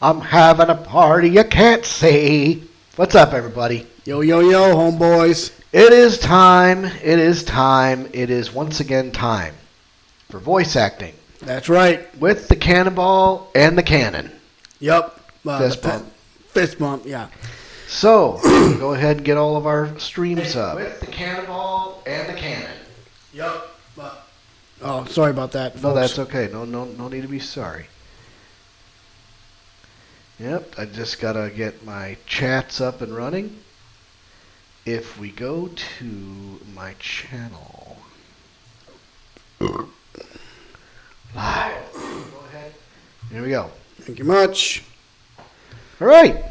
I'm having a party you can't see. What's up, everybody? Yo, yo, yo, homeboys. It is time. It is time. It is once again time for voice acting That's right. with the Cannonball and the Cannon. Yep. Fist bump. Fist bump, yeah. So, go ahead and get all of our streams up. With the Cannonball and the Cannon. Yep. Oh, sorry about that, folks. No, that's okay. No need to be sorry. Yep, I just gotta get my chats up and running. If we go to my channel, live. Go ahead. Here we go. Thank you much. All right.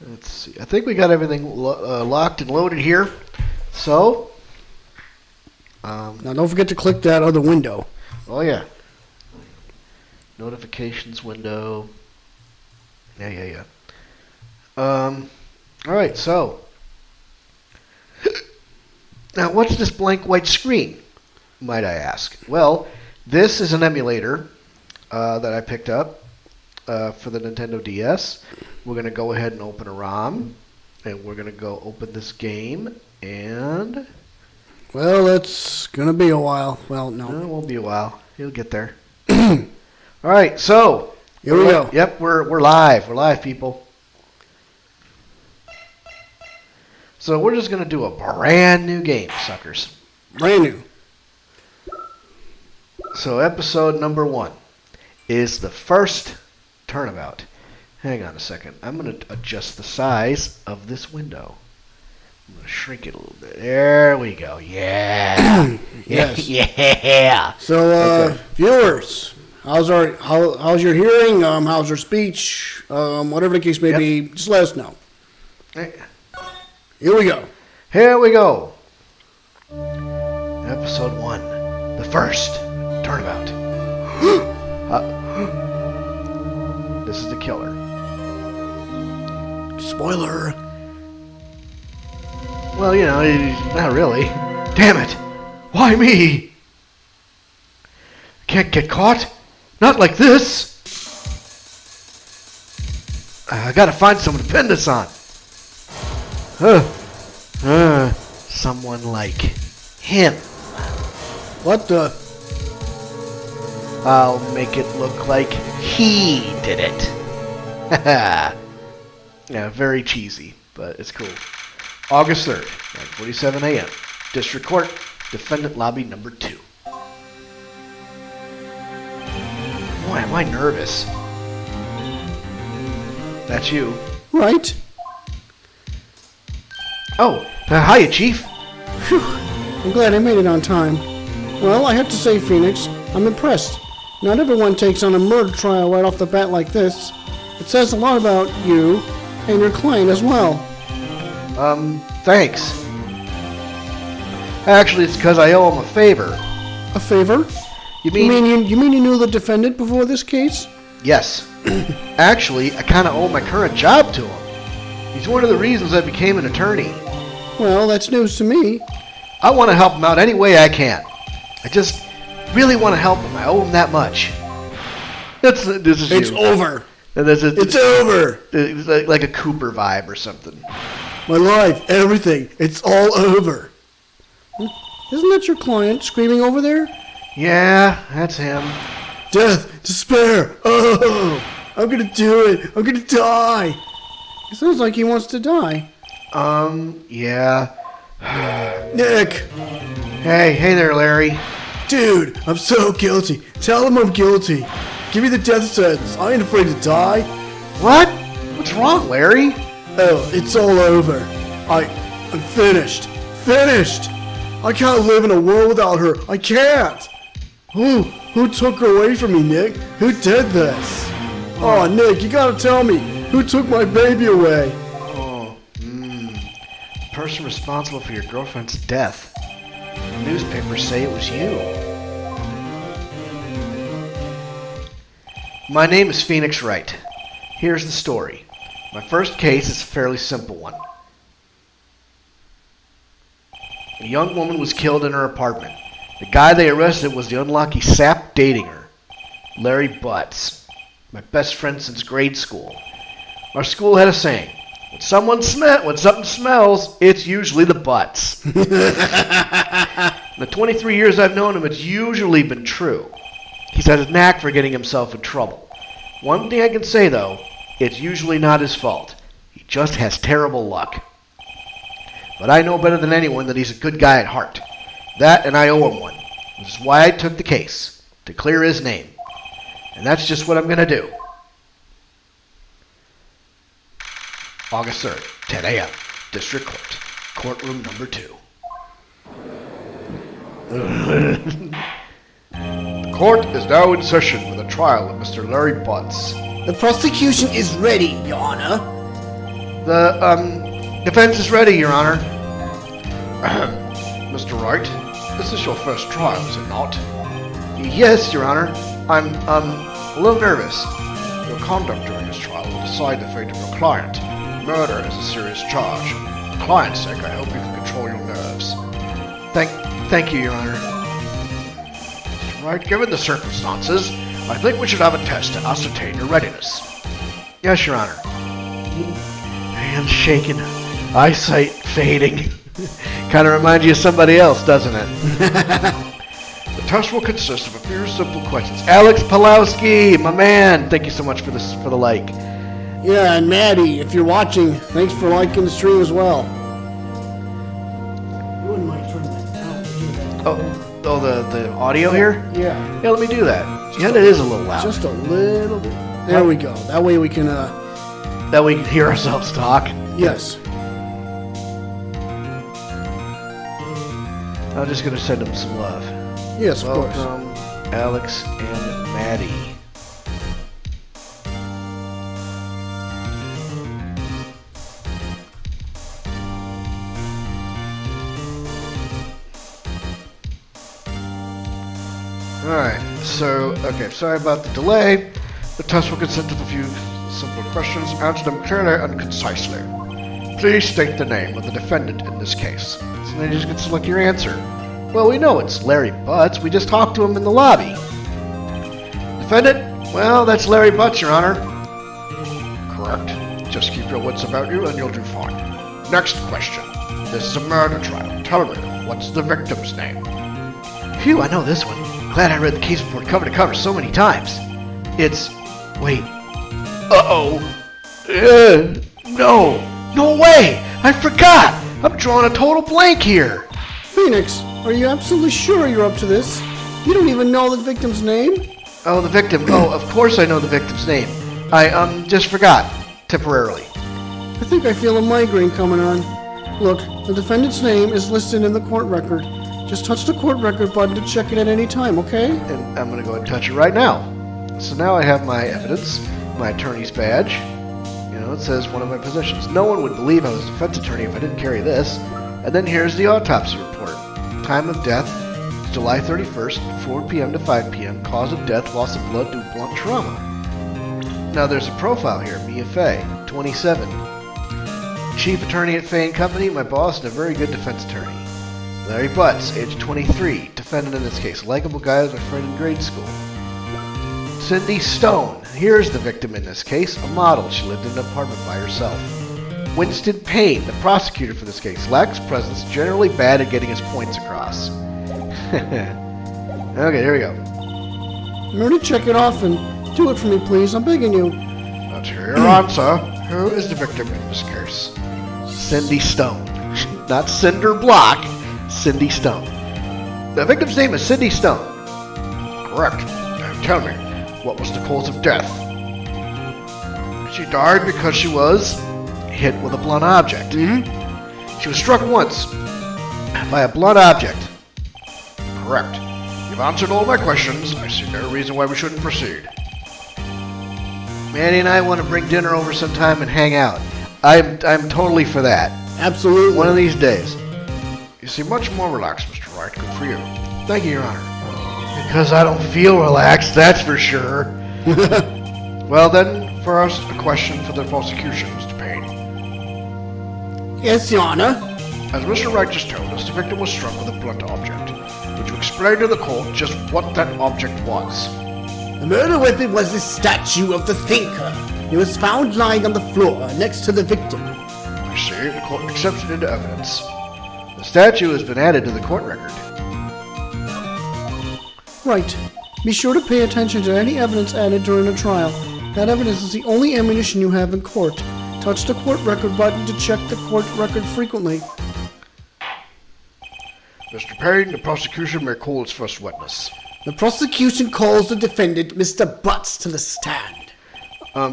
Let's see. I think we got everything locked and loaded here. So, Now, don't forget to click that other window. oh yeah. Notifications window. Yeah. All right, so now what's this blank white screen, might I ask? Well, this is an emulator that I picked up for the Nintendo DS. We're going to go ahead and open a ROM, and we're going to go open this game, and Well, it's going to be a while. Well, no. it won't be a while. You'll get there. All right, so Here we go. Yep, we're live. We're live, people. So we're just gonna do a brand new game, suckers. Brand new. So episode number 1 is the first turnabout. Hang on a second. I'm gonna adjust the size of this window. I'm gonna shrink it a little bit. There we go. Yeah. Yes. Yeah. So, Okay. viewers, how's your hearing? How's your speech? Whatever the case may be, just let us know. Here we go. Here we go. Episode 1. The first turnabout. This is the killer. Spoiler. Well, not really. Damn it. Why me? Can't get caught. Not like this. I gotta find someone to pin this on. Someone like him. What the? I'll make it look like he did it. Yeah, very cheesy, but it's cool. August 3rd, 9:47 a.m. District Court, Defendant Lobby number 2. Boy, am I nervous. That's you. Right. Oh, hiya, Chief. Phew. I'm glad I made it on time. Well, I have to say, Phoenix, I'm impressed. Not everyone takes on a murder trial right off the bat like this. It says a lot about you and your client as well. Thanks. Actually, it's because I owe him a favor. A favor? You mean You knew the defendant before this case? Yes. Actually, I kind of owe my current job to him. He's one of the reasons I became an attorney. Well, that's news to me. I want to help him out any way I can. I just really want to help him. I owe him that much. This is It's you. over. And this is, It's over. It's like a Cooper vibe or something. My life, everything, it's all over. Isn't that your client screaming over there? Yeah, that's him. Death, despair, oh, I'm gonna do it, I'm gonna die. It sounds like he wants to die. Yeah. Nick, Hey there, Larry. dude, I'm so guilty. Tell him I'm guilty. Give me the death sentence. I ain't afraid to die. What? What's wrong, Larry? Oh, it's all over. I'm finished. Finished! I can't live in a world without her. I can't! Who took her away from me, Nick? Who did this? Oh, Nick, you gotta tell me. Who took my baby away? The person responsible for your girlfriend's death. The newspapers say it was you. My name is Phoenix Wright. Here's the story. My first case is a fairly simple one. A young woman was killed in her apartment. The guy they arrested was the unlucky sap dating her. Larry Butts, my best friend since grade school. Our school had a saying, when something smells, it's usually the butts. In the 23 years I've known him, it's usually been true. He's had a knack for getting himself in trouble. One thing I can say, though, it's usually not his fault. He just has terrible luck. But I know better than anyone that he's a good guy at heart. That, and I owe him one. This is why I took the case, to clear his name. And that's just what I'm going to do. August 3rd, 10 a.m., District Court, courtroom number 2. The court is now in session for the trial of Mr. Larry Butts. The prosecution is ready, Your Honor. The, defense is ready, Your Honor. Mr. Wright, this is your first trial, is it not? Yes, Your Honor. I'm, a little nervous. Your conduct during this trial will decide the fate of your client. Murder is a serious charge. For the client's sake, I hope you can control your nerves. Thank you, Your Honor. Mr. Wright, given the circumstances, I think we should have a test to ascertain your readiness. Yes, Your Honor. Hands shaking, eyesight fading. Kind of reminds you of somebody else, doesn't it? The test will consist of a few simple questions. Alex Pulowski, my man, thank you so much for the like. Yeah, and Maddie, if you're watching, thanks for liking the stream as well. You wouldn't mind turning that down. Oh, the audio here? Yeah. Yeah, let me do that. Yeah, it is a little loud. Just a little bit. There we go. That way we can, That way we can hear ourselves talk. Yes. I'm just gonna send them some love. Yes, of course. Welcome, Alex and Maddie. Alright, okay, sorry about the delay. The test will consist of a few simple questions. Answer them clearly and concisely. Please state the name of the defendant in this case. So then you just get to select your answer. Well, we know it's Larry Butts. We just talked to him in the lobby. Defendant? Well, that's Larry Butts, Your Honor. Correct. Just keep your wits about you and you'll do fine. Next question. This is a murder trial. Tell me, what's the victim's name? Phew, I know this one. Glad I read the case report cover to cover so many times. It's... wait. Uh-oh. No. No way! I forgot! I'm drawing a total blank here. Phoenix, are you absolutely sure you're up to this? You don't even know the victim's name? Oh, the victim. Oh, of course I know the victim's name. I, just forgot. Temporarily. I think I feel a migraine coming on. Look, the defendant's name is listed in the court record. Just touch the court record button to check it at any time, okay? And I'm going to go ahead and touch it right now. So now I have my evidence, my attorney's badge. You know, it says one of my positions. No one would believe I was a defense attorney if I didn't carry this. And then here's the autopsy report. Time of death, July 31st, 4 p.m. to 5 p.m. Cause of death, loss of blood due to blunt trauma. Now there's a profile here, Mia Fey, 27. Chief attorney at Fay & Company, my boss and a very good defense attorney. Larry Butts, age 23, defendant in this case. Likeable guy, was my friend in grade school. Cindy Stone, here's the victim in this case, a model. She lived in an apartment by herself. Winston Payne, the prosecutor for this case, lacks presence, generally bad at getting his points across. Okay, here we go. I'm ready to check it off and do it for me, please. I'm begging you. Let's hear your answer. Who is the victim in this case? Cindy Stone. Not Cinder Block, Cindy Stone. The victim's name is Cindy Stone. Correct. Now tell me, what was the cause of death? She died because she was hit with a blunt object. She was struck once by a blunt object. Correct. You've answered all my questions. I see no reason why we shouldn't proceed. Manny and I want to bring dinner over sometime and hang out. I'm totally for that. Absolutely. One of these days. You seem much more relaxed, Mr. Wright. Good for you. Thank you, Your Honor. Because I don't feel relaxed, that's for sure. Well then, first, a question for the prosecution, Mr. Payne. Yes, Your Honor. As Mr. Wright just told us, the victim was struck with a blunt object. Would you explain to the court just what that object was? The murder weapon was the statue of the thinker. It was found lying on the floor next to the victim. I see. The court accepts it into evidence. The statue has been added to the court record. Right. Be sure to pay attention to any evidence added during a trial. That evidence is the only ammunition you have in court. Touch the court record button to check the court record frequently. Mr. Payne, the prosecution may call its first witness. The prosecution calls the defendant, Mr. Butts, to the stand.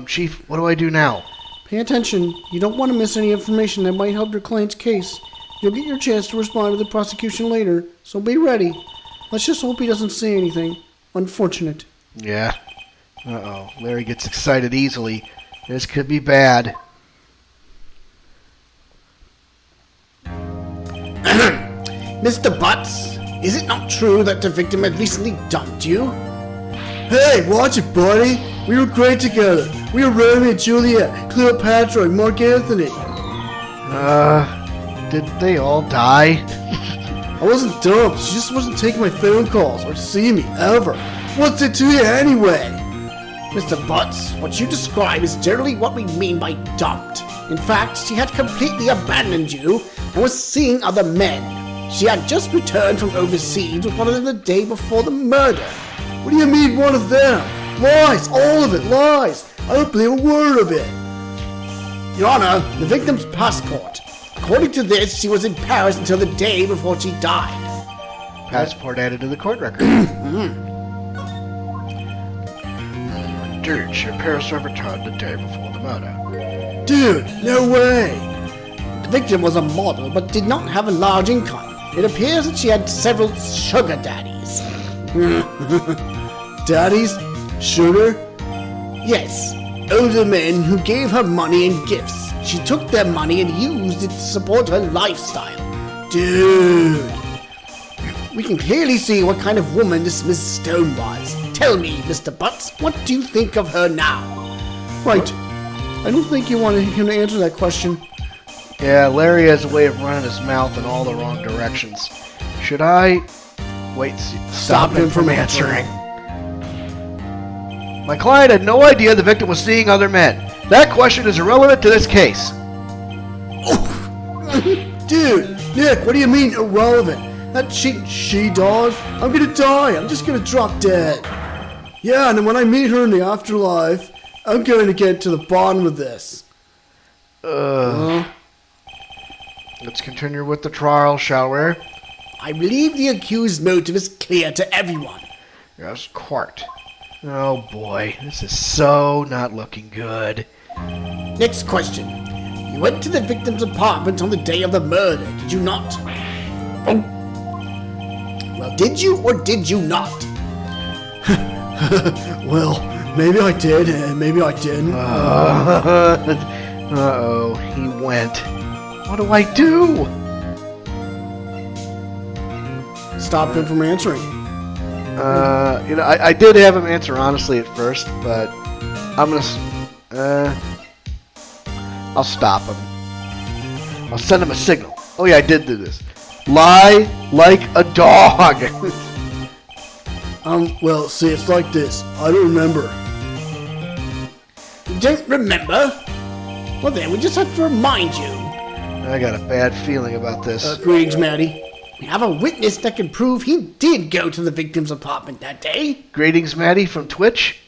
Chief, what do I do now? Pay attention. You don't want to miss any information that might help your client's case. You'll get your chance to respond to the prosecution later, so be ready. Let's just hope he doesn't say anything. Unfortunate. Yeah. Uh-oh. Larry gets excited easily. This could be bad. Mr. Butts, is it not true that the victim had recently dumped you? Hey, watch it, buddy. We were great together. We were Romeo and Juliet, Cleopatra, and Mark Anthony. Did they all die? I wasn't dumped. She just wasn't taking my phone calls or seeing me ever. What's it to you anyway? Mr. Butts, what you describe is generally what we mean by dumped. In fact, she had completely abandoned you and was seeing other men. She had just returned from overseas with one of them the day before the murder. What do you mean, one of them? Lies! All of it! Lies! I don't believe a word of it! Your Honor, the victim's passport. According to this, she was in Paris until the day before she died. Passport added to the court record. Dude, she appears to have returned the day before the murder. Dude, no way! The victim was a model but did not have a large income. It appears that she had several sugar daddies. Daddies? Sugar? Yes, older men who gave her money and gifts. She took their money and used it to support her lifestyle. Dude! We can clearly see what kind of woman this Miss Stone was. Tell me, Mr. Butts, what do you think of her now? Right. I don't think you want him to answer that question. Yeah, Larry has a way of running his mouth in all the wrong directions. Should I... Wait, stop him from answering. My client had no idea the victim was seeing other men. That question is irrelevant to this case. Dude, Nick, what do you mean irrelevant? That cheating she-dog? I'm gonna die. I'm just gonna drop dead. Yeah, and then when I meet her in the afterlife, I'm going to get to the bottom of this. Let's continue with the trial, shall we? I believe the accused's motive is clear to everyone. Yes, quite. Oh boy, this is so not looking good. Next question. You went to the victim's apartment on the day of the murder, did you not? Oh. Well, did you or did you not? Well, maybe I did, and maybe I didn't. Uh-oh, he went. What do I do? Stop him from answering. I did have him answer honestly at first, but I'm gonna, I'll stop him. I'll send him a signal. Oh yeah, I did do this. Lie like a dog. Well, see, it's like this. I don't remember. You don't remember? Well then, we just have to remind you. I got a bad feeling about this. Greetings, Maddie. We have a witness that can prove he did go to the victim's apartment that day. Greetings, Maddie from Twitch.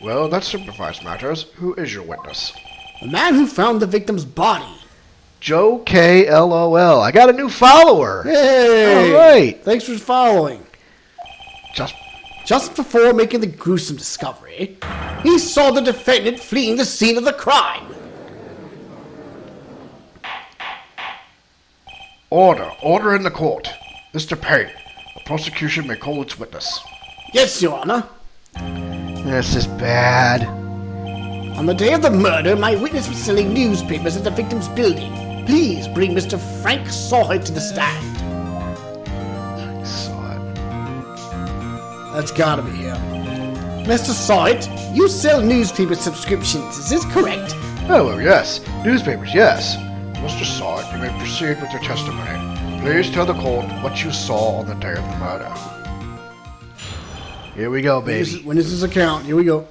Well, that simplifies matters. Who is your witness? The man who found the victim's body. Joe K. LOL. I got a new follower. Hey! All right. Thanks for following. Just before making the gruesome discovery, he saw the defendant fleeing the scene of the crime. Order in the court. Mr. Payne, the prosecution may call its witness. Yes, Your Honor. This is bad. On the day of the murder, my witness was selling newspapers at the victim's building. Please bring Mr. Frank Sawhite to the stand. That's gotta be him. Mr. Sawhite, you sell newspaper subscriptions, is this correct? Oh, yes. Newspapers, yes. Mr. Sawhite, you may proceed with your testimony. Please tell the court what you saw on the day of the murder. Here we go, baby. Witness's account. Here we go.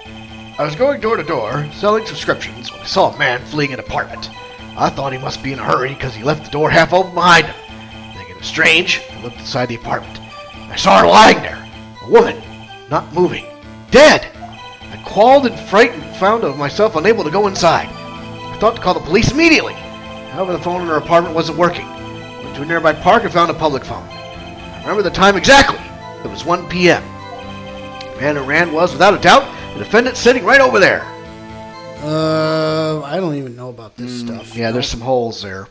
I was going door to door, selling subscriptions, when I saw a man fleeing an apartment. I thought he must be in a hurry because he left the door half open behind him. Thinking it was strange, I looked inside the apartment. I saw her lying there, a woman, not moving, dead. I quailed in fright and found myself unable to go inside. I thought to call the police immediately. However, the phone in her apartment wasn't working. Went to a nearby park and found a public phone. I remember the time exactly. It was 1 p.m. The man who ran was, without a doubt, the defendant sitting right over there. I don't even know about this stuff. Yeah, there's some holes there.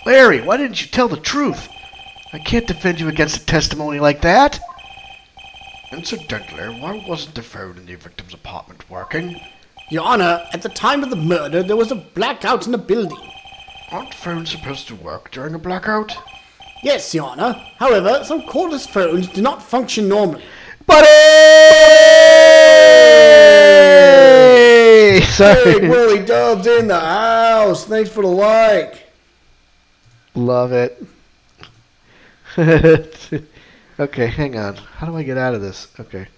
Larry, why didn't you tell the truth? I can't defend you against a testimony like that. Incidentally, why wasn't the phone in the victim's apartment working? Your Honor, at the time of the murder, there was a blackout in the building. Aren't phones supposed to work during a blackout? Yes, Your Honor. However, some cordless phones do not function normally. Buddy! Sorry. Hey, Willie Dubs in the house. Thanks for the like. Love it. Okay, hang on. How do I get out of this? Okay.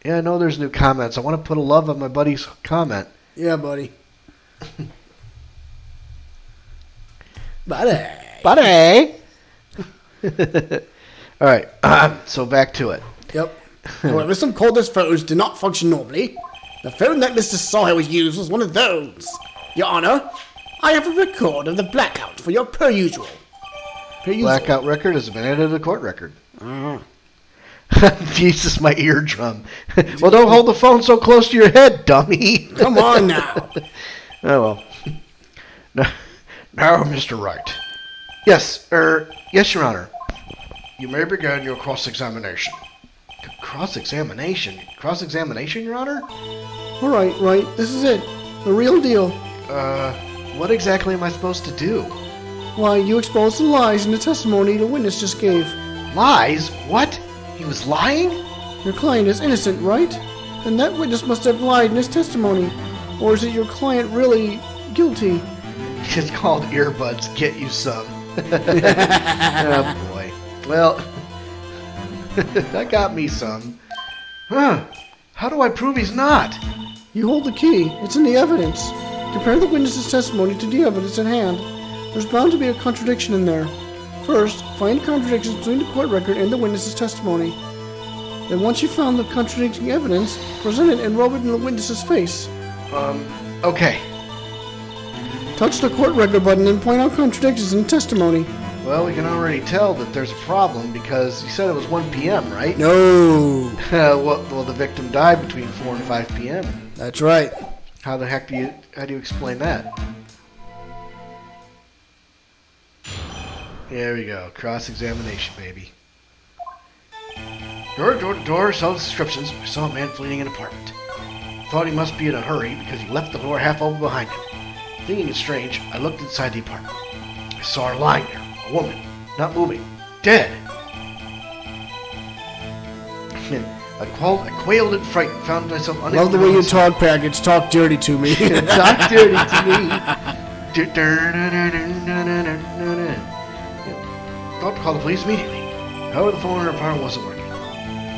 Yeah, I know there's new comments. I want to put a love on my buddy's comment. Yeah, buddy. Buddy. Buddy! Alright, so back to it. Yep. However, some cordless phones do not function normally. The phone that Mr. Sawhill used was one of those. Your Honor, I have a record of the blackout for your per usual. Blackout record has been added to the court record. Jesus, my eardrum. Well, don't hold the phone so close to your head, dummy. Come on now. Oh, well. Now, Mr. Wright. Yes, yes, Your Honor. You may begin your cross-examination. Cross-examination? Cross-examination, Your Honor? All right, this is it. The real deal. What exactly am I supposed to do? Why, you exposed the lies in the testimony the witness just gave. Lies? What? He was lying? Your client is innocent, right? Then that witness must have lied in his testimony. Or is it your client really guilty? It's called earbuds. Get you some. Oh, boy. Well, that got me some. Huh. How do I prove he's not? You hold the key. It's in the evidence. Compare the witness's testimony to the evidence at hand. There's bound to be a contradiction in there. First, find contradictions between the court record and the witness's testimony. Then once you've found the contradicting evidence, present it and rub it in the witness's face. Okay. Touch the court record button and point out contradictions in the testimony. Well, we can already tell that there's a problem because you said it was 1 p.m., right? No. Well, the victim died between 4 and 5 p.m. That's right. How the heck do you explain that? There we go. Cross-examination, baby. Door to door, selling subscriptions. I saw a man fleeing an apartment. Thought he must be in a hurry because he left the door half open behind him. Thinking it strange, I looked inside the apartment. I saw her lying there, a woman, not moving, dead. I quailed in fright and found myself unable Love the way you talk, Package. Talk dirty to me. Talk dirty to me. Thought to call the police immediately. However, the phone in her apartment wasn't working.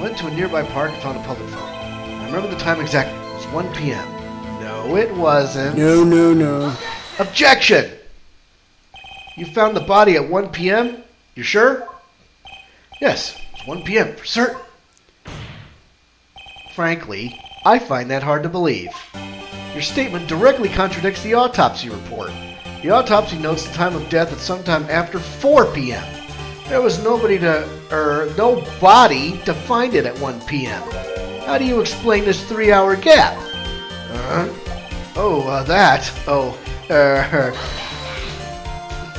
Went to a nearby park and found a public phone. I remember the time exactly. It was 1 p.m. No, it wasn't. No. Objection! You found the body at 1 p.m.? You sure? Yes, it's 1 p.m. for certain. Frankly, I find that hard to believe. Your statement directly contradicts the autopsy report. The autopsy notes the time of death at sometime after 4 p.m. There was no body to find it at 1 p.m. How do you explain this 3-hour gap?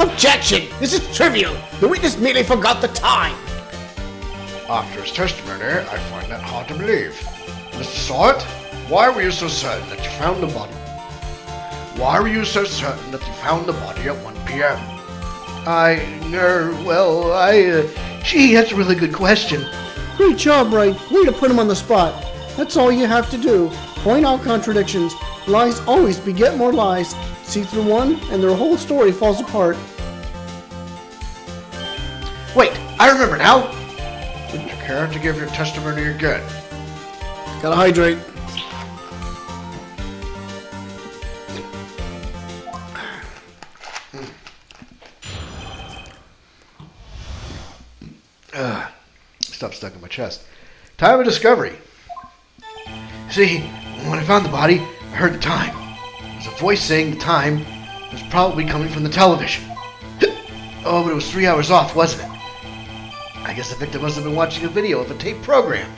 Objection! This is trivial. The witness merely forgot the time. After his testimony, I find that hard to believe. Mr. Sawhill, why were you so certain that you found the body? Why were you so certain that you found the body at 1 p.m.? Gee, that's a really good question. Great job, Wright. Way to put him on the spot. That's all you have to do. Point out contradictions. Lies always beget more lies. See through one, and their whole story falls apart. Wait, I remember now. care to give your testimony again? Gotta hydrate. Stuff stuck in my chest. Time of discovery. See, when I found the body, I heard the time. There was a voice saying the time was probably coming from the television. Oh, but it was 3 hours off, wasn't it? I guess the victim must have been watching a video of a tape program.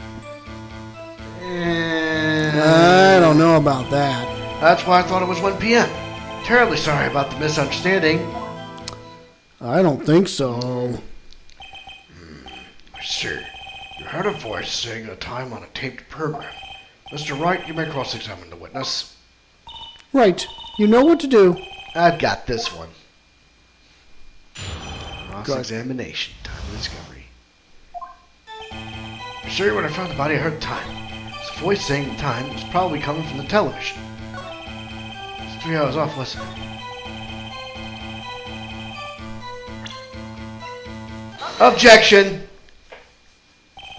I don't know about that. That's why I thought it was 1 p.m. Terribly sorry about the misunderstanding. I don't think so. I see. You heard a voice saying a time on a taped program. Mr. Wright, you may cross-examine the witness. Right. You know what to do. I've got this one. Cross-examination. Time of discovery. You see, when I found the body, I heard the time. His voice saying the time was probably coming from the television. It's 3 hours off, wasn't it? Objection!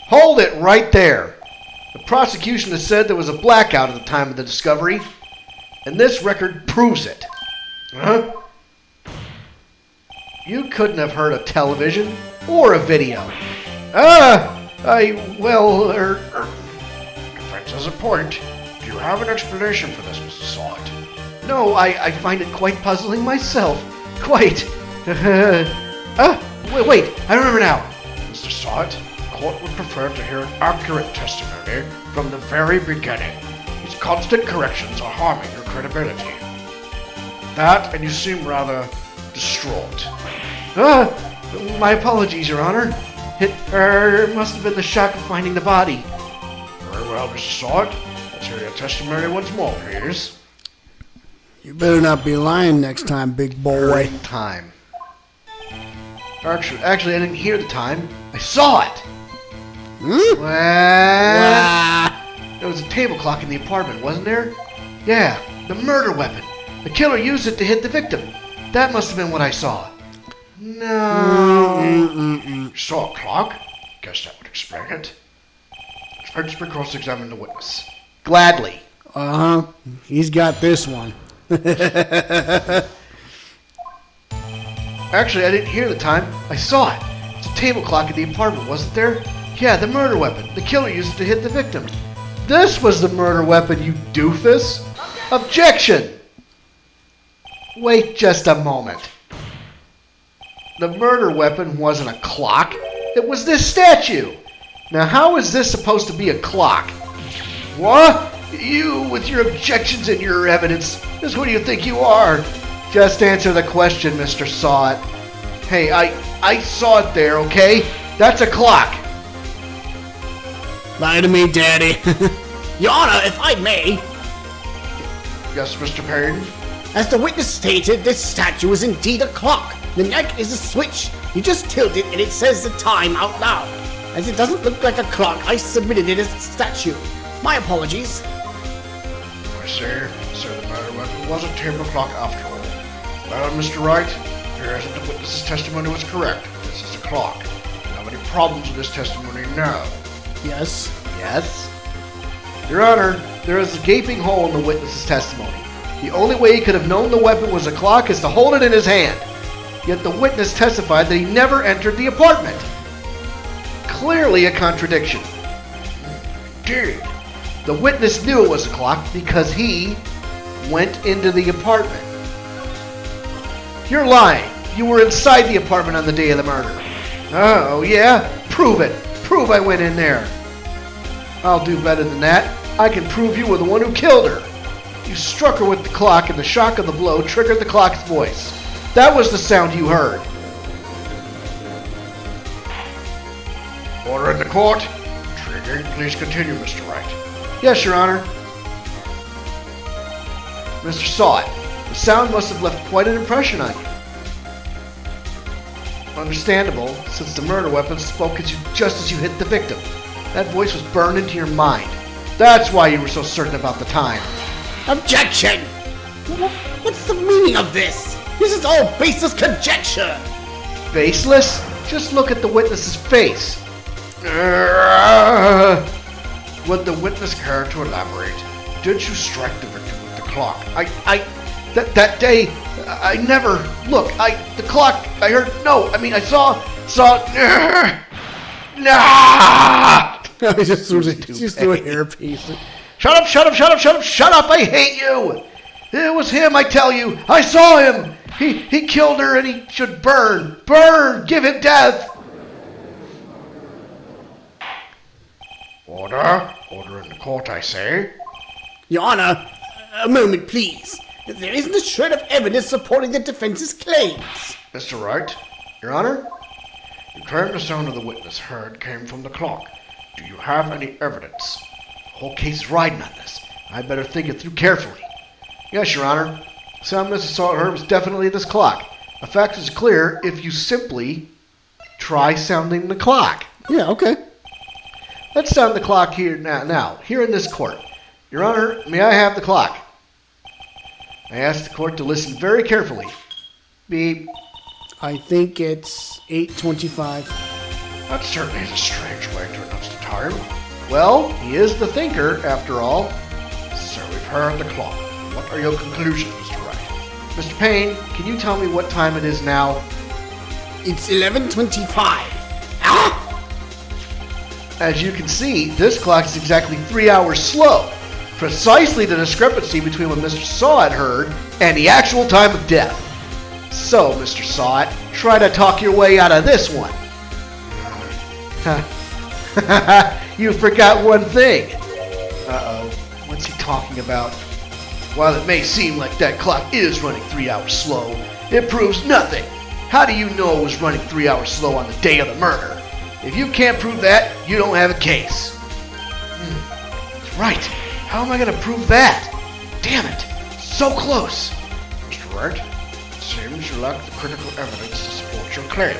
Hold it right there. The prosecution has said there was a blackout at the time of the discovery, and this record proves it. Huh? You couldn't have heard a television or a video. Defense has a point. Do you have an explanation for this, Mr. Salt? No, I find it quite puzzling myself. Quite. Wait, I remember now. Mr. Salt, the court would prefer to hear an accurate testimony from the very beginning. These constant corrections are harming your credibility. That, and you seem rather distraught. My apologies, Your Honor. It must have been the shock of finding the body. Very well, Mr. Salt. Let's hear your testimony once more, please. You better not be lying next time, big boy. Right time. Actually, I didn't hear the time. I saw it. Well, there was a table clock in the apartment, wasn't there? Yeah, the murder weapon. The killer used it to hit the victim. That must have been what I saw. No. You saw a clock? Guess that would explain it. Let's cross-examine the witness. Gladly. Uh-huh. He's got this one. Actually, I didn't hear the time. I saw it. It's a table clock in the apartment, wasn't there? Yeah, the murder weapon. The killer used it to hit the victim. This was the murder weapon, you doofus. Objection! Wait just a moment. The murder weapon wasn't a clock. It was this statue. Now, how is this supposed to be a clock? What? You, with your objections and your evidence, just who do you think you are? Just answer the question, Mr. Saw It. Hey, I saw it there, okay? That's a clock. Lie to me, Daddy. Your Honor, if I may, Yes, Mr. Payne? as the witness stated, this statue is indeed a clock. The neck is a switch. You just tilt it and it says the time out loud. As it doesn't look like a clock, I submitted it as a statue. My apologies. I see. So the murder weapon was a table clock after all. Well, Mr. Wright, appears that the witness's testimony was correct. This is a clock. Do you have any problems with this testimony now? Yes. Yes? Your Honor, there is a gaping hole in the witness's testimony. The only way he could have known the weapon was a clock is to hold it in his hand. Yet the witness testified that he never entered the apartment. Clearly a contradiction. Indeed. The witness knew it was a clock because he went into the apartment. You're lying. You were inside the apartment on the day of the murder. Oh, yeah? Prove it. Prove I went in there. I'll do better than that. I can prove you were the one who killed her. You struck her with the clock, and the shock of the blow triggered the clock's voice. That was the sound you heard. Order in the court. Intriguing. Please continue, Mr. Wright. Yes, Your Honor. Mr. Saw It. The sound must have left quite an impression on you. Understandable, since the murder weapon spoke just as you hit the victim. That voice was burned into your mind. That's why you were so certain about the time. Objection! What's the meaning of this? This is all baseless conjecture! Faceless? Just look at the witness's face. Would the witness care to elaborate? Did you strike the victim with the clock? That day, I never, the clock, I heard, I saw, nah! He just threw a hairpiece. Shut up, I hate you! It was him, I tell you, I saw him! He killed her and he should burn! Burn! Give him death! Order in the court, I say. Your Honor, a moment, please. There isn't a shred of evidence supporting the defense's claims. Mr. Wright, Your Honor? you claim the sound of the witness heard came from the clock. Do you have any evidence? The whole case is riding on this. I better think it through carefully. Yes, Your Honor. The sound Mrs. Salt heard was definitely this clock. The fact is clear if you simply try sounding the clock. Yeah, okay. Let's sound the clock here now, here in this court. Your Honor, may I have the clock? I ask the court to listen very carefully. Beep. I think it's 8:25. That certainly is a strange way to announce the time. Well, he is the thinker, after all. So we've heard the clock. What are your conclusions, Mr. Wright? Mr. Payne, can you tell me what time it is now? It's 11:25. Ah! As you can see, this clock is exactly 3 hours slow. Precisely the discrepancy between what Mr. Sawat heard and the actual time of death. So, Mr. Sawat, try to talk your way out of this one. You forgot one thing. Uh-oh. What's he talking about? While it may seem like that clock is running 3 hours slow, it proves nothing. How do you know it was running 3 hours slow on the day of the murder? If you can't prove that, you don't have a case. That's right. How am I going to prove that? Damn it. So close. Mr. Wright, it seems you lack the critical evidence to support your claim.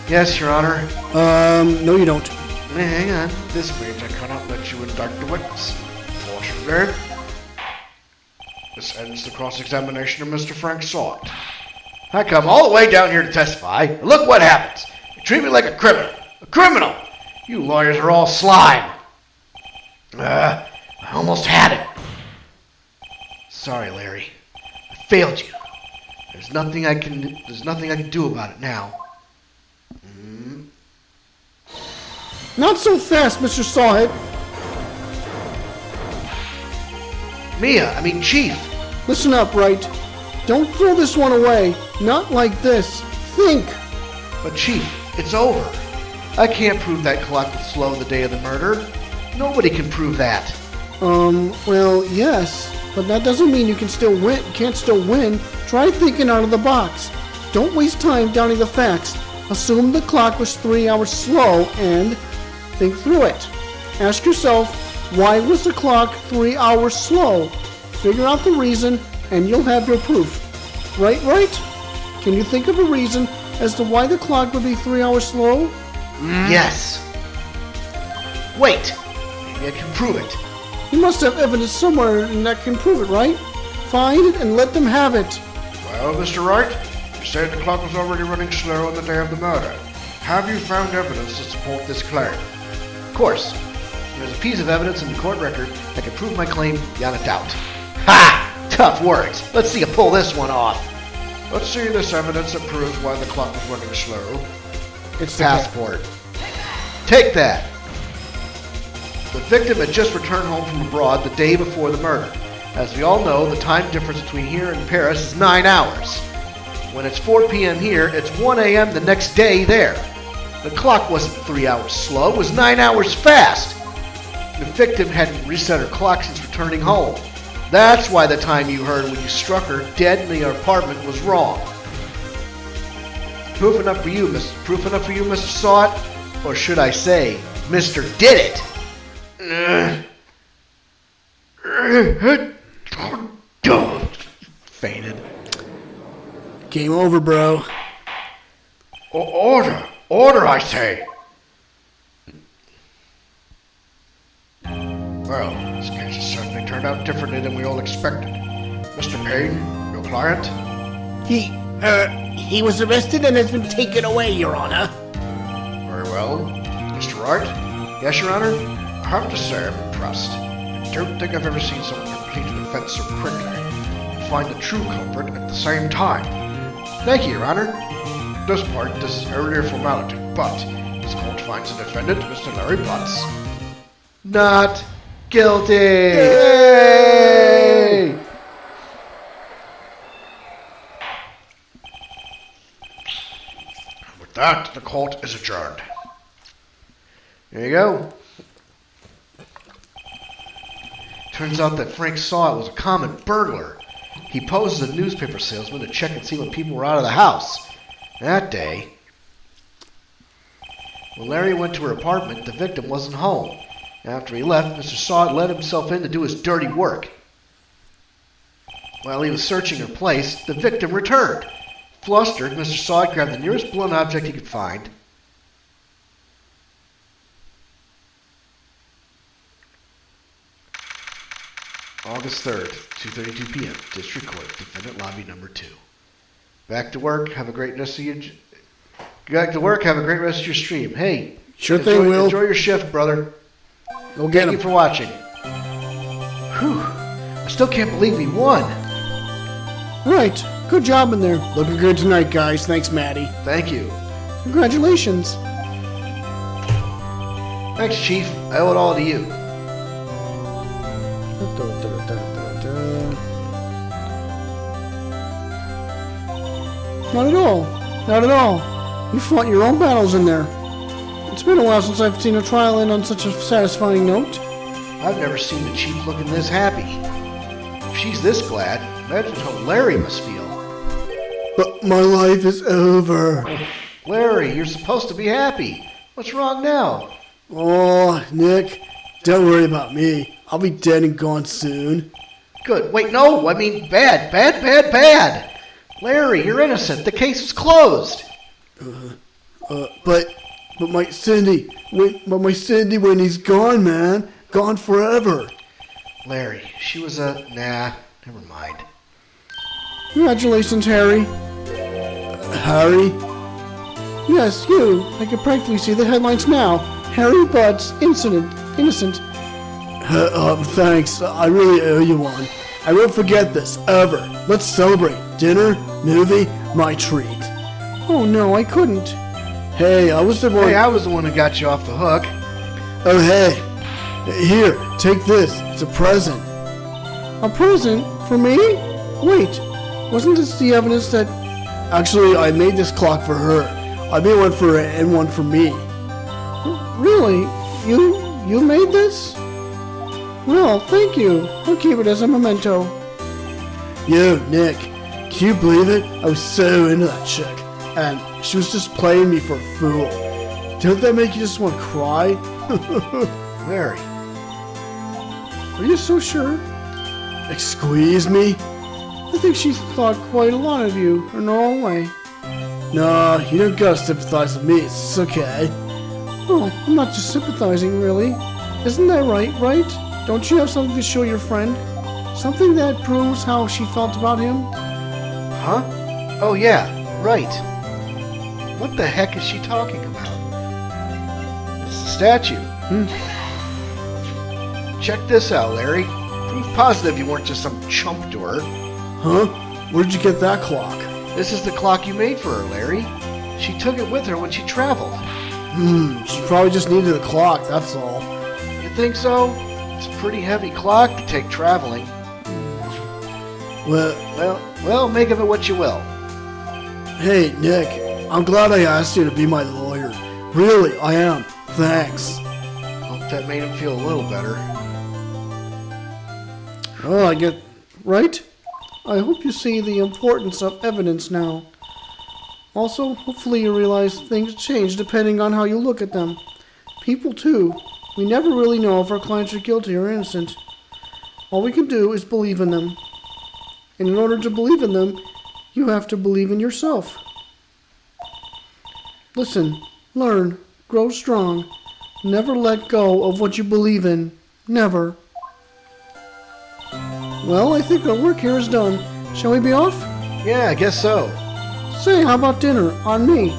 Yes, Your Honor. No you don't. Hang on. This means I cannot let you indict the witness. Fortunately, this ends the cross-examination of Mr. Frank Sawt. I come all the way down here to testify, and look what happens. You treat me like a criminal. A criminal! You lawyers are all slime. I almost had it. Sorry, Larry. I failed you. There's nothing I can do about it now. Not so fast, Mr. Sawhead. Chief. Listen up, Wright. Don't throw this one away. Not like this. Think. But Chief, it's over. I can't prove that clock was slow the day of the murder. Nobody can prove that. Well, yes, but that doesn't mean you can still win. Can't still win. Try thinking out of the box. Don't waste time doubting the facts. Assume the clock was 3 hours slow and think through it. Ask yourself, why was the clock 3 hours slow? Figure out the reason, and you'll have your proof. Right? Can you think of a reason as to why the clock would be 3 hours slow? Yes. Wait. Maybe I can prove it. You must have evidence somewhere that can prove it, right? Find it and let them have it. Well, Mr. Wright, you said the clock was already running slow on the day of the murder. Have you found evidence to support this claim? Of course. There's a piece of evidence in the court record that can prove my claim beyond a doubt. Ha! Tough words. Let's see you pull this one off. Let's see this evidence that proves why the clock was running slow. It's passport. Take that. The victim had just returned home from abroad the day before the murder. As we all know, the time difference between here and Paris is 9 hours. When it's 4 p.m. here, it's 1 a.m. the next day there. The clock wasn't 3 hours slow, it was 9 hours fast. The victim hadn't reset her clock since returning home. That's why the time you heard when you struck her dead in the apartment was wrong. Proof enough for you, Mr. Sawt? Or should I say, Mr. Did It? Fainted. Game over, bro. Order, I say. Well, this case has certainly turned out differently than we all expected. Mr. Payne, your client? He was arrested and has been taken away, Your Honor. Very well. Mr. Wright? Yes, Your Honor? I have to say I'm impressed. I don't think I've ever seen someone complete an offense so quickly and find the true culprit at the same time. Thank you, Your Honor. This part is only a formality, but this court finds the defendant, Mr. Larry Butts. Not guilty! Yay! With that, the court is adjourned. There you go. Turns out that Frank Saw It was a common burglar. He posed as a newspaper salesman to check and see when people were out of the house. That day, when Larry went to her apartment, the victim wasn't home. After he left, Mr. Saw It let himself in to do his dirty work. While he was searching her place, the victim returned. Flustered, Mr. Saw It grabbed the nearest blunt object he could find. August 3rd, 2:32 p.m., District Court, Defendant Lobby Number 2. Back to work. Have a great rest of your... Back to work. Have a great rest of your stream. Hey, Sure thing, Will. Enjoy your shift, brother. Go get Thank you him. for watching. Whew. I still can't believe we won. Right. Good job in there. Looking good tonight, guys. Thanks, Maddie. Thank you. Congratulations. Thanks, Chief. I owe it all to you. Not at all. Not at all. You fought your own battles in there. It's been a while since I've seen a trial end on such a satisfying note. I've never seen the Chief looking this happy. If she's this glad, imagine how Larry must feel. But my life is over. Larry, you're supposed to be happy. What's wrong now? Oh, Nick, don't worry about me. I'll be dead and gone soon. Good. Wait, no. I mean, bad. Larry, you're innocent. The case is closed. But my Cindy, when he's gone, man, gone forever. Larry, she was a... Nah, never mind. Congratulations, Harry. Harry? Yes, you. I can practically see the headlines now. Harry Butts, innocent. Thanks. I really owe you one. I won't forget this, ever. Let's celebrate. Dinner, movie, my treat. Oh no, I couldn't. Hey, I was the one... Hey, I was the one who got you off the hook. Oh, hey. Here, take this. It's a present. A present? For me? Wait, wasn't this the evidence that... Actually, I made this clock for her. I made one for her and one for me. Really? You made this? Well, thank you. I'll keep it as a memento. Yo, Nick, can you believe it? I was so into that chick, and she was just playing me for a fool. Don't that make you just want to cry? Larry. Are you so sure? Squeeze me? I think she thought quite a lot of you in her own way. No, you don't gotta sympathize with me. It's okay. Oh, I'm not just sympathizing, really. Isn't that right? Don't you have something to show your friend? Something that proves how she felt about him? Huh? Oh, yeah, right. What the heck is she talking about? It's the statue. Check this out, Larry. Proof positive you weren't just some chump to her. Huh? Where'd you get that clock? This is the clock you made for her, Larry. She took it with her when she traveled. She probably just needed a clock, that's all. You think so? It's a pretty heavy clock to take traveling. Well, make of it what you will. Hey, Nick, I'm glad I asked you to be my lawyer. Really, I am. Thanks. Hope that made him feel a little better. Oh, I get... Right? I hope you see the importance of evidence now. Also, hopefully you realize things change depending on how you look at them. People, too. We never really know if our clients are guilty or innocent. All we can do is believe in them. And in order to believe in them, you have to believe in yourself. Listen, learn, grow strong. Never let go of what you believe in. Never. Well, I think our work here is done. Shall we be off? Yeah, I guess so. Say, how about dinner? On me.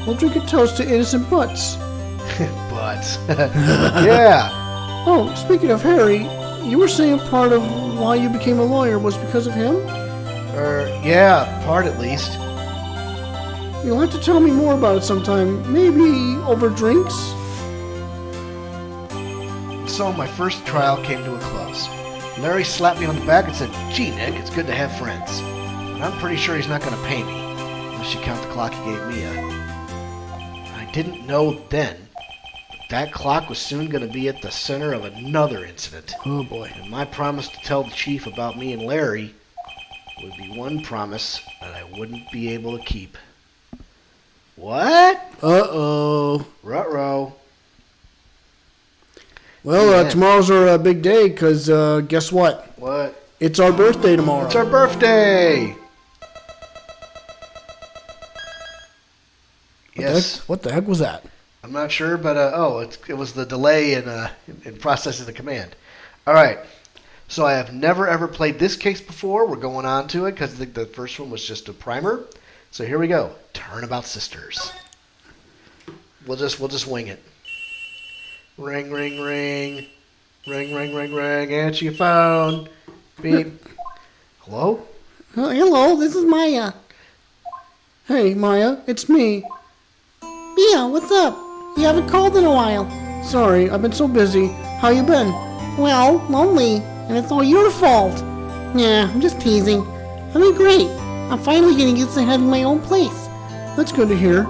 We'll drink a toast to innocent butts. But, yeah. Oh, speaking of Harry, you were saying part of why you became a lawyer was because of him? Yeah, part at least. You'll have to tell me more about it sometime. Maybe over drinks? So my first trial came to a close. Larry slapped me on the back and said, "Gee, Nick, it's good to have friends. But I'm pretty sure he's not going to pay me, unless you count the clock he gave Mia." I didn't know then that that clock was soon going to be at the center of another incident. Oh boy. And my promise to tell the chief about me and Larry would be one promise that I wouldn't be able to keep. What? Uh-oh. Ruh-roh. Well, Yeah. tomorrow's our big day, because guess what? What? It's our birthday tomorrow. It's our birthday! Yes. What the heck was that? I'm not sure, but it was the delay in processing the command. All right. So I have never ever played this case before. We're going on to it because the first one was just a primer. So here we go. Turnabout Sisters. We'll just wing it. Ring, ring, ring. Ring, ring, ring, ring. Answer your phone. Beep. Hello? Hello, this is Maya. Hey, Maya, it's me. Yeah, what's up? You haven't called in a while. Sorry, I've been so busy. How you been? Well, lonely, and it's all your fault. Nah, I'm just teasing. I mean, great. I'm finally getting used to having my own place. That's good to hear.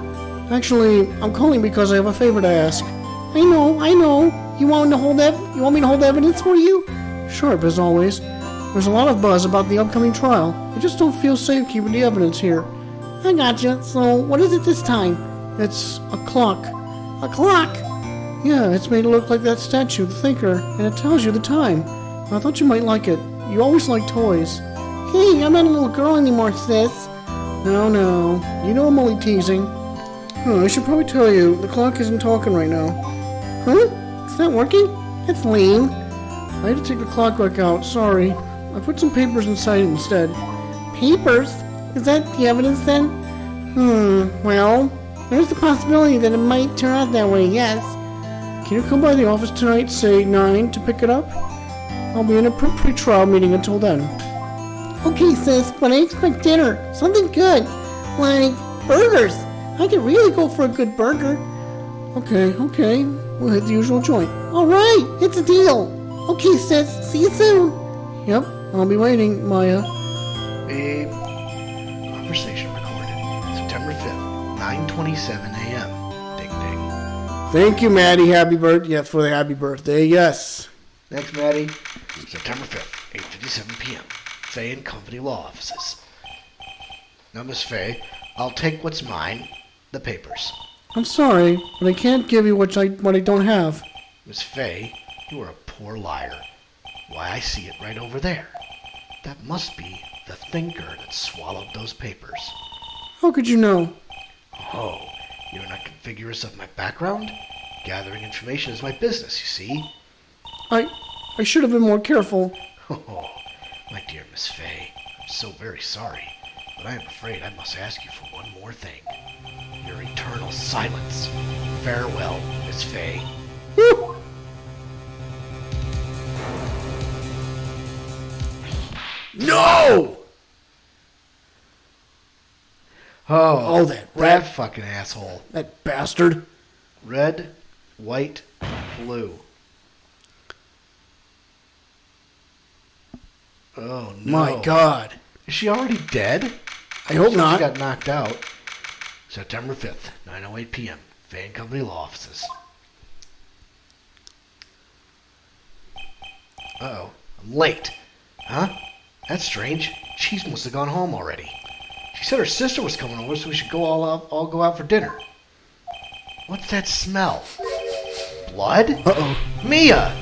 Actually, I'm calling because I have a favor to ask. I know. You want me to hold evidence for you? Sharp as always. There's a lot of buzz about the upcoming trial. I just don't feel safe keeping the evidence here. I gotcha. So, what is it this time? It's a clock. A clock? Yeah, it's made to look like that statue, the Thinker, and it tells you the time. I thought you might like it. You always like toys. Hey, I'm not a little girl anymore, sis. No. You know I'm only teasing. Oh, I should probably tell you, the clock isn't talking right now. Huh? It's not working? That's lame. I had to take the clock back out, sorry. I put some papers inside it instead. Papers? Is that the evidence then? Well, there's the possibility that it might turn out that way, yes. Can you come by the office tonight, say 9, to pick it up? I'll be in a pre-trial meeting until then. Okay, sis, but I expect dinner. Something good. Like burgers. I could really go for a good burger. Okay. We'll hit the usual joint. Alright, it's a deal. Okay, sis, see you soon. Yep, I'll be waiting, Maya. Beep. Conversation recorded. September 5th, 9:27 a.m. Ding ding. Thank you, Maddie. Happy birthday. Yeah, for the happy birthday. Yes. Thanks, Maddie. September 5th, 8:57 p.m. Fay and Company Law Offices. Now, Miss Fay, I'll take what's mine, the papers. I'm sorry, but I can't give you what I don't have. Miss Fay, you are a poor liar. Why, I see it right over there. That must be the Thinker that swallowed those papers. How could you know? Oh, you're not conspicuous of my background? Gathering information is my business, you see. I should have been more careful. Oh, my dear Miss Fay, I'm so very sorry, but I am afraid I must ask you for one more thing. Your eternal silence. Farewell, Miss Fay. No! Oh, that that fucking asshole. That bastard. Red, white, blue. Oh, no. My God. Is she already dead? I hope not. She got knocked out. September 5th, 9:08 p.m. Fay and Company Law Offices. Uh-oh. I'm late. Huh? That's strange. Cheese must have gone home already. She said her sister was coming over, so we should all go out for dinner. What's that smell? Blood? Uh-oh. Mia!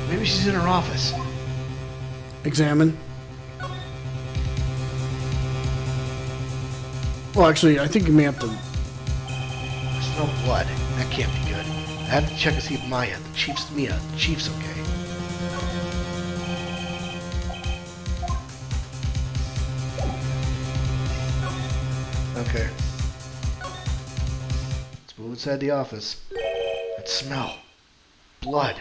Maybe she's in her office. Examine. Well, actually, I think you may have to... I smell blood. That can't be good. I have to check to see if the chief's okay. Okay. Let's move inside the office. That smell. Blood.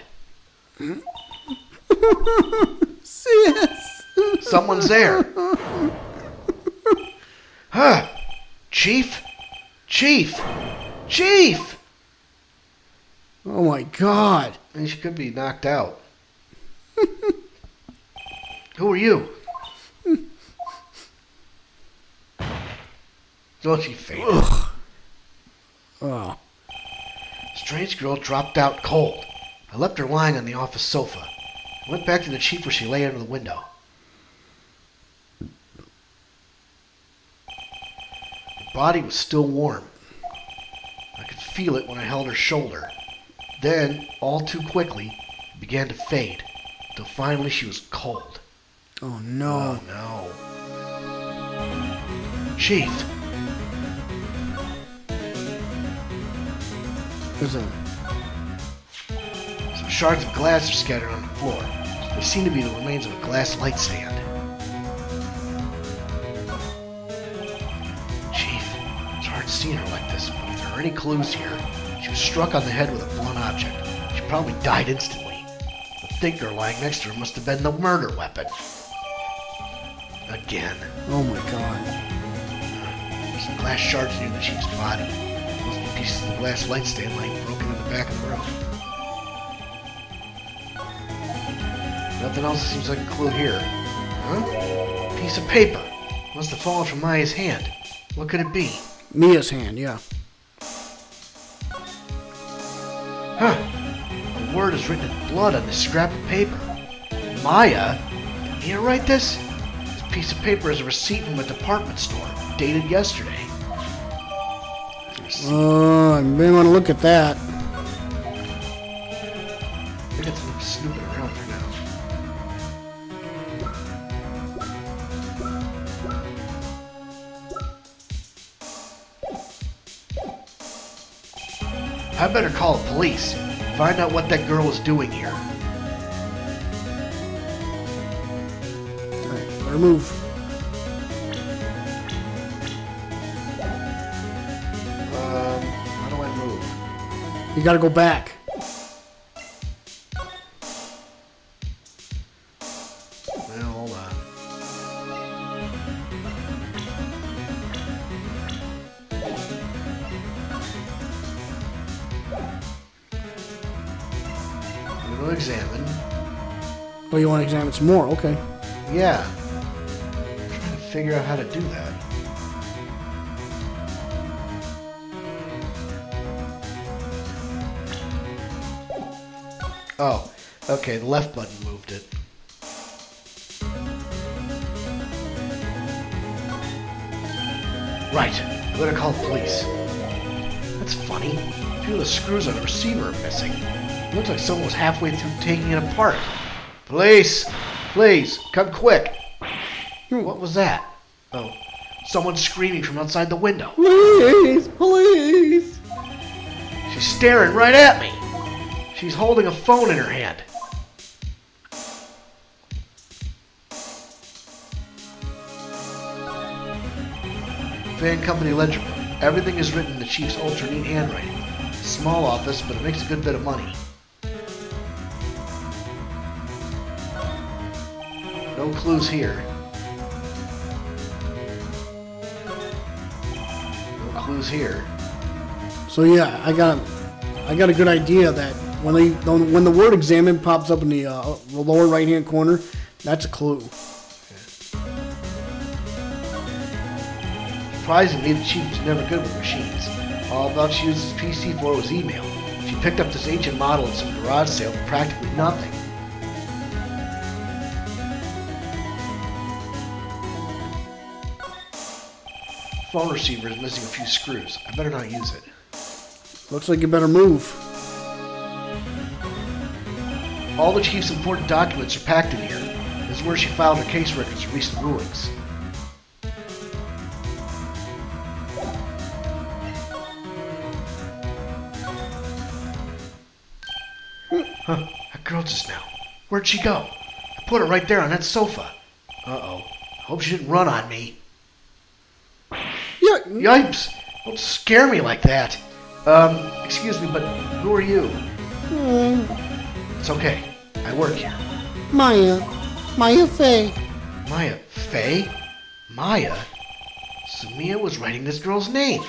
Sis. Someone's there. Huh? Chief? Chief! Chief! Oh my God. And she could be knocked out. Who are you? Don't she fainted? Oh. Strange girl dropped out cold. I left her lying on the office sofa. I went back to the chief where she lay under the window. Her body was still warm. I could feel it when I held her shoulder. Then, all too quickly, it began to fade, until finally she was cold. Oh no. Oh no. Chief, There's a... some shards of glass are scattered on the floor. They seem to be the remains of a glass light stand. Chief, it's hard seeing her like this, but if there are any clues here, she was struck on the head with a blunt object. She probably died instantly. The thinker lying next to her must have been the murder weapon. Again. Oh my God. There's some glass shards near the chief's body. Must be pieces of the glass light stand lying broken in the back of the room. Nothing else seems like a clue here. Huh? Piece of paper. Must have fallen from Maya's hand. What could it be? Mia's hand, yeah. Huh. A word is written in blood on this scrap of paper. Maya? Did Mia write this? This piece of paper is a receipt from a department store, dated yesterday. Oh, I may want to look at that. I got some snooping around for now. I better call the police. Find out what that girl was doing here. Alright, better move. How do I move? You gotta go back. Well, hold on. I'm going to examine. Oh, you want to examine some more? Okay. Yeah. I'm trying to figure out how to do that. Oh, okay, the left button moved it. Right, I'm gonna call the police. That's funny. A few of the screws on the receiver are missing. It looks like someone was halfway through taking it apart. Police! Please, come quick! What was that? Oh, someone's screaming from outside the window. Please, please. She's staring right at me. She's holding a phone in her hand. Fan Company Ledger Book. Everything is written in the chief's ultra neat handwriting. Small office, but it makes a good bit of money. No clues here. No clues here. So yeah, I got a good idea that when the word "examine" pops up in the lower right hand corner, that's a clue. Surprisingly, the chief was never good with machines. All about she used his PC for was email. She picked up this ancient model at some garage sale for practically nothing. Phone receiver is missing a few screws. I better not use it. Looks like you better move. All the chief's important documents are packed in here. This is where she filed her case records for recent rulings. Huh, that girl just now. Where'd she go? I put her right there on that sofa. Uh-oh. Hope she didn't run on me. Yeah. Yipes! Don't scare me like that. Excuse me, but who are you? It's okay. I work here. Maya Fey. Maya Fey? Maya? So Mia was writing this girl's name.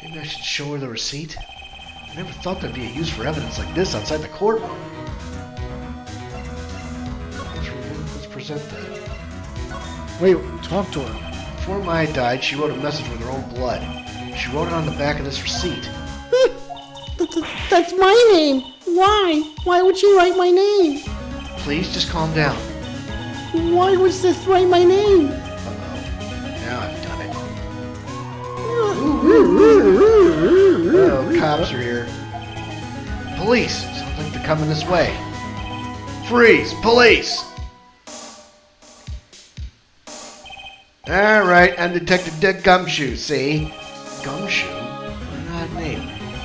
Maybe I should show her the receipt. I never thought there'd be a use for evidence like this outside the courtroom. Let's present that. Wait, talk to her. Before Maya died, she wrote a message with her own blood. She wrote it on the back of this receipt. That's my name. Why? Why would she write my name? Please, just calm down. Why would sis write my name? Uh-oh. Now I've done it. Oh, cops are here. Police! Sounds like they're coming this way. Freeze! Police! Alright, I'm Detective Dick Gumshoe, see? Gumshoe? What an odd name.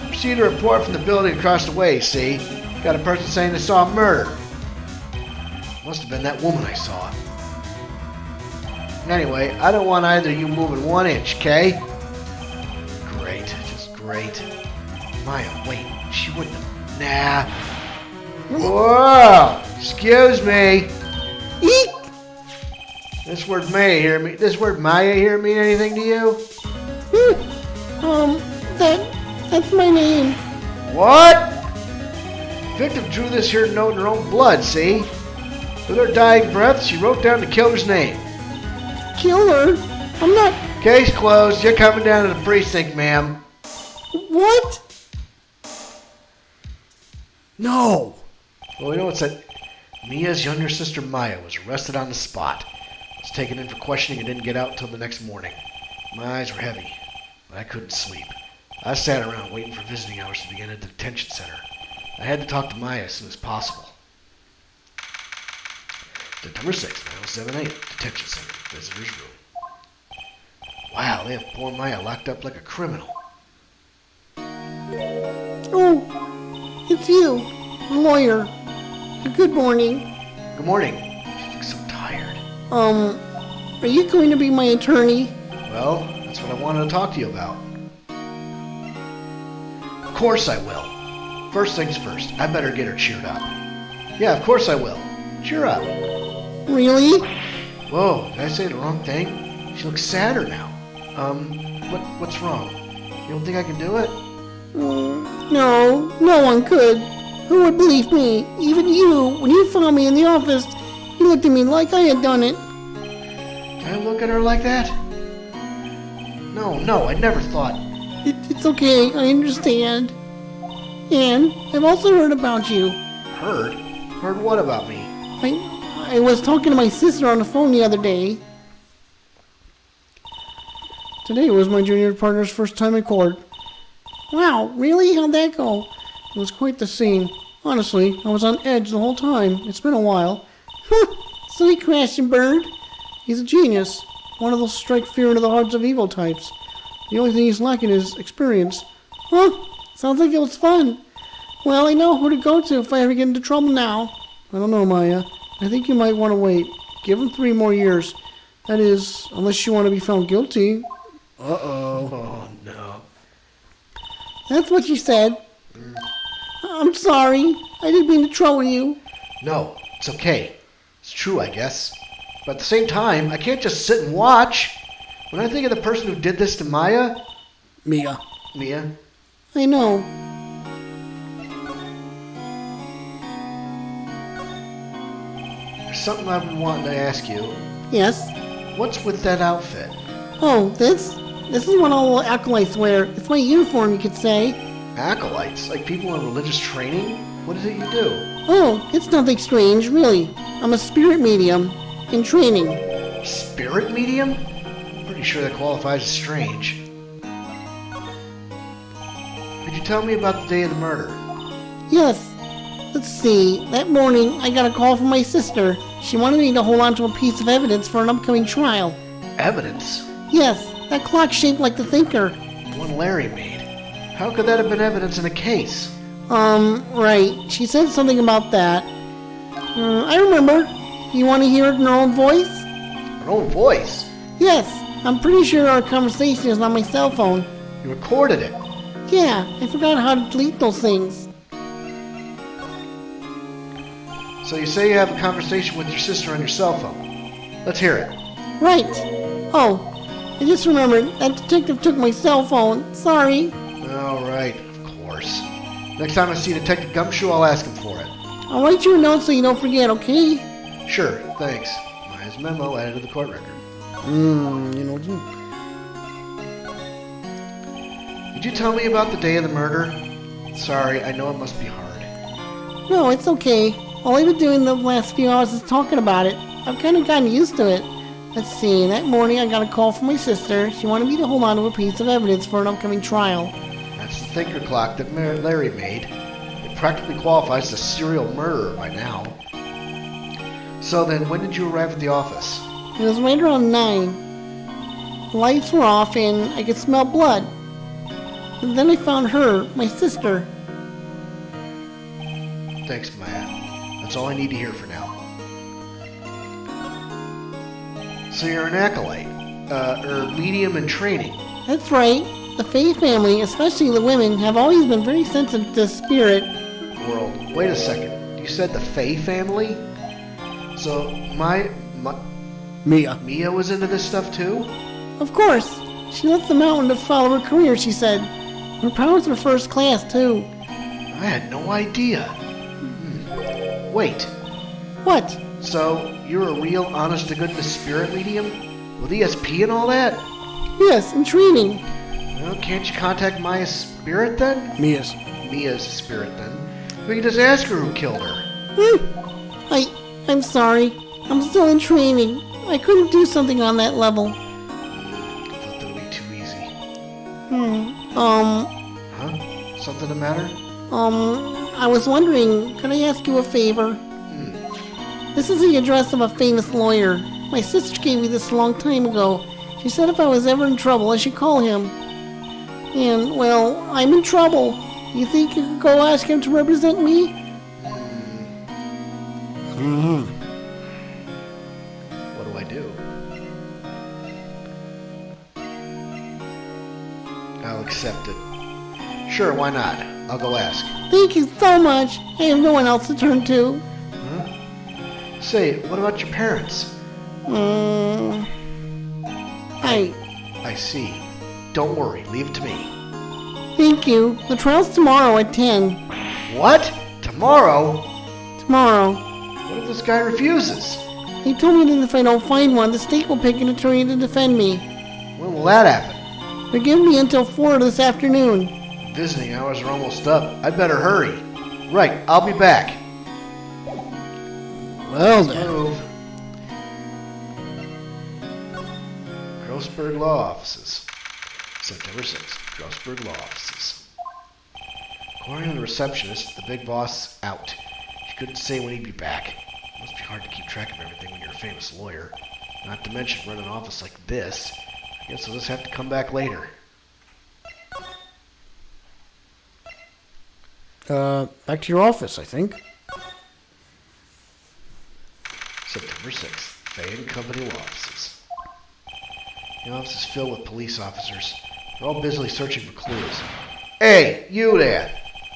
Received a report from the building across the way, see? Got a person saying they saw a murder. Must have been that woman I saw. Anyway, I don't want either of you moving 1 inch, okay? Great, just great. Maya, wait, she wouldn't have... Nah. Whoa! Excuse me. Eek! This word Maya here mean anything to you? That's my name. What? Victim drew this here note in her own blood, see? With her dying breath, she wrote down the killer's name. Killer? I'm not... Case closed. You're coming down to the precinct, ma'am. What? No! Well, you know what's that? Mia's younger sister Maya was arrested on the spot. Was taken in for questioning and didn't get out until the next morning. My eyes were heavy, but I couldn't sleep. I sat around waiting for visiting hours to begin at the detention center. I had to talk to Maya as soon as possible. September 6th, 9:07 a.m. Detention center, visitor's room. Wow, they have poor Maya locked up like a criminal. Oh, it's you, the lawyer. Good morning. Good morning. She looks so tired. Are you going to be my attorney? Well, that's what I wanted to talk to you about. Of course I will. First things first, I better get her cheered up. Yeah, of course I will. Cheer up. Really? Whoa, did I say the wrong thing? She looks sadder now. What's wrong? You don't think I can do it? No, no one could. Who would believe me? Even you, when you found me in the office, you looked at me like I had done it. Did I look at her like that? No, I never thought. It's okay, I understand. And I've also heard about you. Heard? Heard what about me? I was talking to my sister on the phone the other day. Today was my junior partner's first time in court. Wow, really? How'd that go? It was quite the scene. Honestly, I was on edge the whole time. It's been a while. So he crashed and burned. He's a genius. One of those strike fear into the hearts of evil types. The only thing he's lacking is experience. Huh? Sounds like it was fun. Well, I know who to go to if I ever get into trouble now. I don't know, Maya. I think you might want to wait. Give him 3 more years. That is, unless you want to be found guilty. Uh-oh. Oh, no. That's what you said. I'm sorry. I didn't mean to trouble you. No, it's okay. It's true, I guess. But at the same time, I can't just sit and watch. When I think of the person who did this to Mia, Mia. I know. there's something I've been wanting to ask you. Yes? What's with that outfit? Oh, this? This is what all the acolytes wear. It's my uniform, you could say. Acolytes? Like people in religious training? What is it you do? Oh, it's nothing strange, really. I'm a spirit medium in training. Spirit medium? Pretty sure that qualifies as strange. Could you tell me about the day of the murder? Yes. Let's see. That morning, I got a call from my sister. She wanted me to hold on to a piece of evidence for an upcoming trial. Evidence? Yes, that clock shaped like the thinker. The one Larry made. How could that have been evidence in a case? Right. She said something about that. I remember. You want to hear it in her own voice? Her own voice? Yes. I'm pretty sure our conversation is on my cell phone. You recorded it. Yeah, I forgot how to delete those things. So you say you have a conversation with your sister on your cell phone. Let's hear it. Right. Oh, I just remembered that detective took my cell phone. Sorry. All right, of course. Next time I see Detective Gumshoe, I'll ask him for it. I'll write you a note so you don't forget, okay? Sure, thanks. Maya's memo added to the court record. Did you tell me about the day of the murder? Sorry, I know it must be hard. No, it's okay. All I've been doing the last few hours is talking about it. I've kind of gotten used to it. Let's see, that morning I got a call from my sister. She wanted me to hold on to a piece of evidence for an upcoming trial. That's the thinker clock that Larry made. It practically qualifies as a serial murderer by now. So then, when did you arrive at the office? It was right around 9. The lights were off and I could smell blood. And then I found her, my sister. Thanks, Maya. That's all I need to hear for now. So you're an acolyte, medium in training. That's right. The Faye family, especially the women, have always been very sensitive to spirit. World. Wait a second. You said the Faye family? So Mia was into this stuff too? Of course. She left the mountain to follow her career, she said. Her powers were first class, too. I had no idea. Wait. What? So, you're a real honest-to-goodness spirit medium? With ESP and all that? Yes, in training. Well, can't you contact Maya's spirit then? Mia's. Mia's spirit then. We can just ask her who killed her. I'm sorry. I'm still in training. I couldn't do something on that level. I thought that would be too easy. Huh? Something the matter? I was wondering, could I ask you a favor? This is the address of a famous lawyer. My sister gave me this a long time ago. She said if I was ever in trouble, I should call him. And, well, I'm in trouble. You think you could go ask him to represent me? What do I do? I'll accept it. Sure, why not? I'll go ask. Thank you so much. I have no one else to turn to. Say, what about your parents? I see. Don't worry, leave it to me. Thank you. The trial's tomorrow at 10. What? Tomorrow? Tomorrow. What if this guy refuses? He told me that if I don't find one, the state will pick an attorney to defend me. When will that happen? They're giving me until 4 this afternoon. Visiting hours are almost up. I'd better hurry. Right, I'll be back. Well then. Move. Grossberg Law Offices. September 6th. Grossberg Law Offices. According to the receptionist, the big boss is out. She couldn't say when he'd be back. It must be hard to keep track of everything when you're a famous lawyer. Not to mention run an office like this. I guess I'll just have to come back later. Back to your office, I think. September 6th. Fay and Company Law Offices. The office is filled with police officers. They're all busily searching for clues. Hey, you there!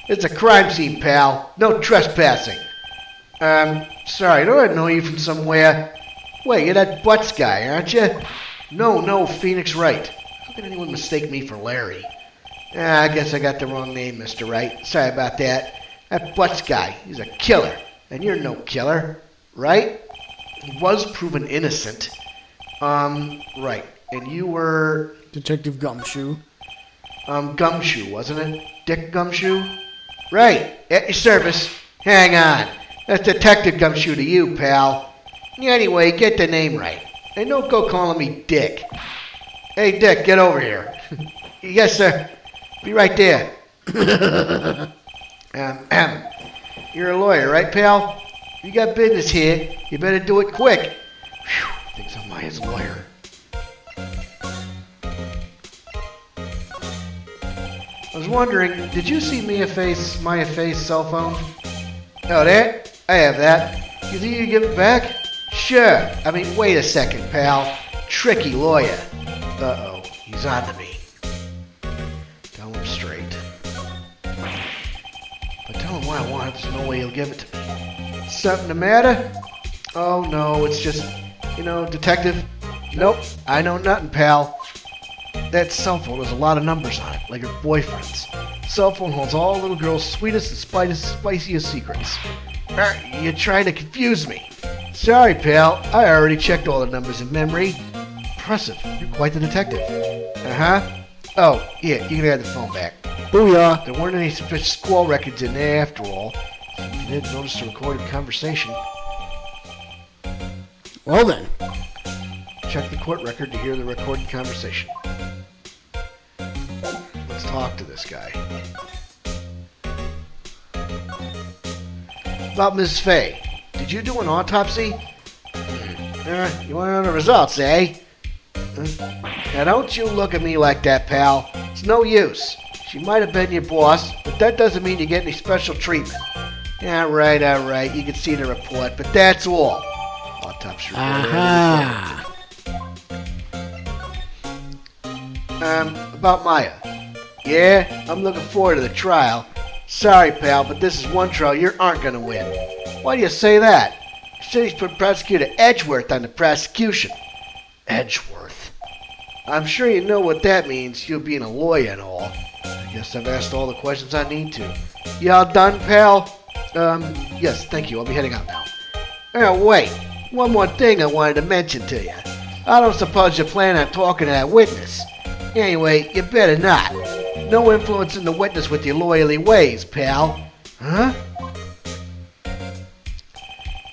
It's a crime scene, pal. No trespassing. Sorry, don't I know you from somewhere? Wait, you're that Butts guy, aren't you? No, Phoenix Wright. How can anyone mistake me for Larry? I guess I got the wrong name, Mr. Wright. Sorry about that. That Butts guy, he's a killer. And you're no killer, right? He was proven innocent. Right. And you were... Detective Gumshoe. Gumshoe, wasn't it? Dick Gumshoe? Right. At your service. Hang on. That's Detective Gumshoe to you, pal. Anyway, get the name right. And don't go calling me Dick. Hey, Dick, get over here. Yes, sir. Be right there. You're a lawyer, right, pal? You got business here. You better do it quick. Whew, thinks I'm Maya's lawyer. I was wondering, did you see Maya Faye's cell phone? Oh, there? I have that. You think you can give it back? Sure. I mean, wait a second, pal. Tricky lawyer. Uh-oh, he's on to me. Tell him straight. If I tell him what I want, there's no way he'll give it to me. Something the matter? Oh no, it's just, detective. Nope, I know nothing, pal. That cell phone has a lot of numbers on it, like her boyfriend's. Cell phone holds all little girl's sweetest and spiciest secrets. You're trying to confuse me. Sorry, pal. I already checked all the numbers in memory. Impressive. You're quite the detective. Uh-huh. Oh, yeah, you can have the phone back. Booyah. There weren't any suspicious squall records in there after all. You did notice a recorded conversation. Well then. Check the court record to hear the recorded conversation. Let's talk to this guy. About Ms. Fay. Did you do an autopsy? You want to know the results, eh? Now don't you look at me like that, pal. It's no use. She might have been your boss, but that doesn't mean you get any special treatment. All right. You can see the report, but that's all. Autopsy report. Aha. About Maya. Yeah, I'm looking forward to the trial. Sorry, pal, but this is one trial you aren't going to win. Why do you say that? The city's put Prosecutor Edgeworth on the prosecution. Edgeworth. I'm sure you know what that means, you being a lawyer and all. I guess I've asked all the questions I need to. You all done, pal? Yes, thank you. I'll be heading out now. Oh, wait. One more thing I wanted to mention to you. I don't suppose you plan on talking to that witness. Anyway, you better not. No influencing the witness with your lawyerly ways, pal. Huh?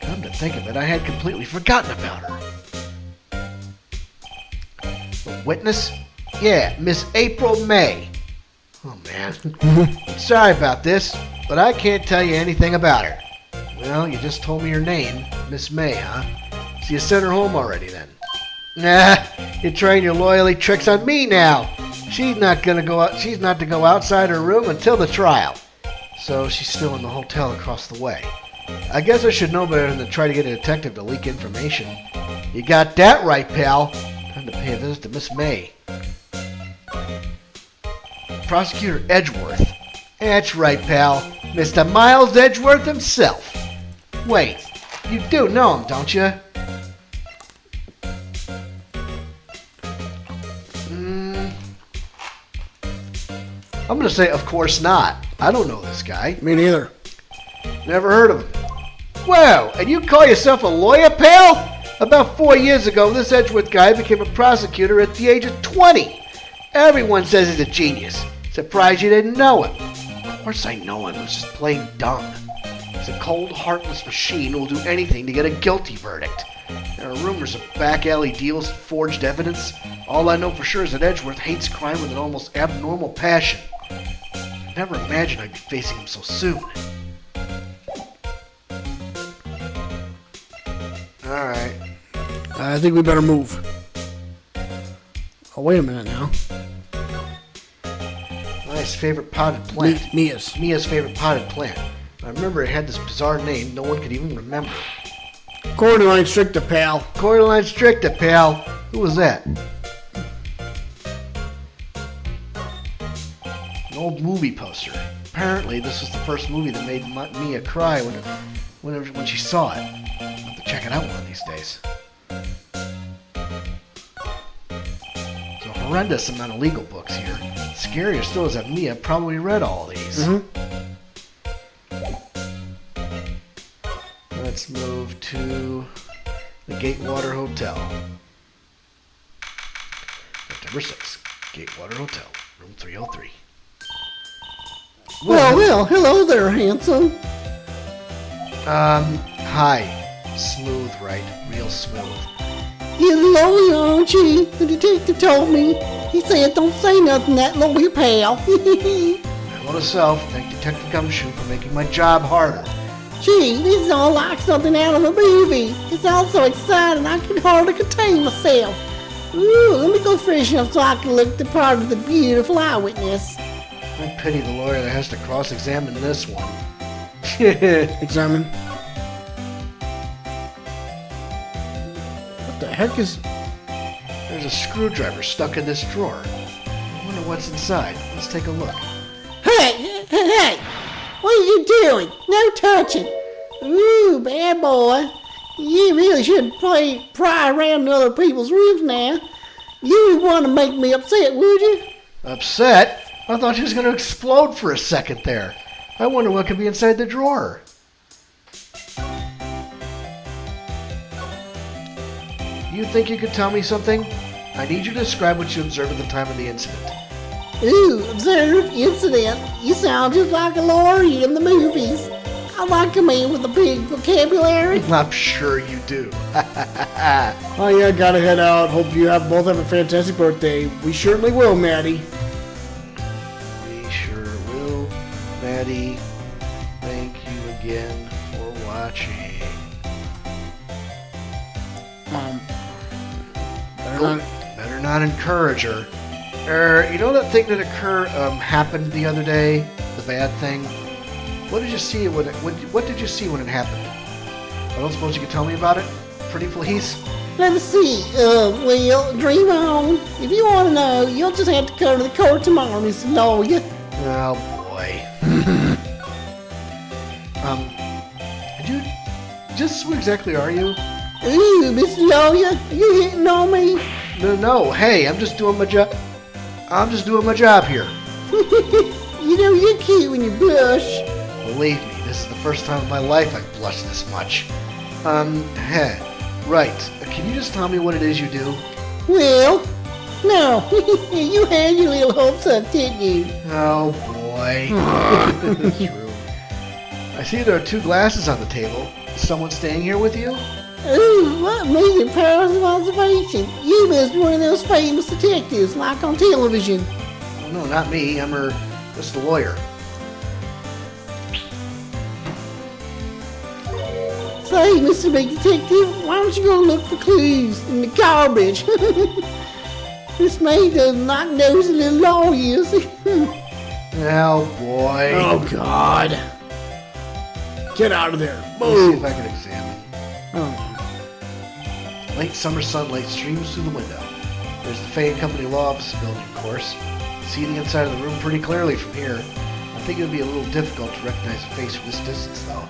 Come to think of it, I had completely forgotten about her. The witness? Yeah, Miss April May. Oh, man. Sorry about this, but I can't tell you anything about her. Well, you just told me her name, Miss May, huh? So you sent her home already, then? Nah, you're trying your loyalty tricks on me now. She's not to go outside her room until the trial. So she's still in the hotel across the way. I guess I should know better than to try to get a detective to leak information. You got that right, pal. Time to pay a visit to Miss May. Prosecutor Edgeworth. That's right, pal. Mr. Miles Edgeworth himself. Wait, you do know him, don't you? I'm going to say, of course not. I don't know this guy. Me neither. Never heard of him. Wow, and you call yourself a lawyer, pal? About 4 years ago, this Edgeworth guy became a prosecutor at the age of 20. Everyone says he's a genius. Surprised you didn't know him. Of course I know him. He's just plain dumb. He's a cold, heartless machine who will do anything to get a guilty verdict. There are rumors of back alley deals and forged evidence. All I know for sure is that Edgeworth hates crime with an almost abnormal passion. I never imagined I'd be facing him so soon. Alright. I think we better move. Oh, wait a minute now. Mia's favorite potted plant. Mia's favorite potted plant. I remember it had this bizarre name no one could even remember. Cordyline Stricta, pal. Cordyline Stricta, pal. Who was that? An old movie poster. Apparently, this was the first movie that made Mia cry when she saw it. I'll have to check it out one of these days. There's a horrendous amount of legal books here. Scarier still is that Mia probably read all these. Mm-hmm. Let's move to the Gatewater Hotel. September 6th, Gatewater Hotel, room 303. Well, hello there, handsome. Hi. Smooth, right? Real smooth. You're the lawyer, aren't you? The detective told me. He said don't say nothing, that lawyer pal. Note to self, thank Detective Gumshoe for making my job harder. Gee, this is all like something out of a movie. It's all so exciting I can hardly contain myself. Ooh, let me go freshen up so I can look the part of the beautiful eyewitness. I pity the lawyer that has to cross-examine this one. Examine. What the heck is... There's a screwdriver stuck in this drawer. I wonder what's inside. Let's take a look. Hey! What are you doing? No touching. Ooh, bad boy. You really shouldn't pry around other people's roofs now. You would want to make me upset, would you? Upset? I thought she was going to explode for a second there. I wonder what could be inside the drawer. You think you could tell me something? I need you to describe what you observed at the time of the incident. Ooh, observed incident. You sound just like a lawyer in the movies. I like a man with a big vocabulary. I'm sure you do. Oh yeah, gotta head out. Hope you both have a fantastic birthday. We certainly will, Maddie. We sure will. Maddie, thank you again for watching. Better not encourage her. You know that thing that happened the other day? The bad thing? What did you see what did you see when it happened? I don't suppose you could tell me about it? Pretty Felice? Let me see. Well, dream on. If you want to know, you'll just have to come to the court tomorrow, Mr. Lawyer. Oh boy. Just who exactly are you? Ooh, Mr. Lawyer, you hitting on me? No, hey, I'm just doing my job. I'm just doing my job here. You know, you're cute when you blush. Believe me, this is the first time in my life I've blushed this much. Right. Can you just tell me what it is you do? Well, no. You had your little hopes up, didn't you? Oh boy. True. I see there are 2 glasses on the table. Is someone staying here with you? Ooh, what amazing powers of observation. You must be one of those famous detectives, like on television. Oh, no, not me. I'm just the lawyer. Say, Mr. Big Detective, why don't you go look for clues in the garbage? This man does not know the little lawyers. Oh boy. Oh God. Get out of there. Let me see Move. if I can examine. Oh. Late summer sunlight streams through the window. There's the Fay & Company Law Office building, of course. You see the inside of the room pretty clearly from here. I think it would be a little difficult to recognize a face from this distance, though.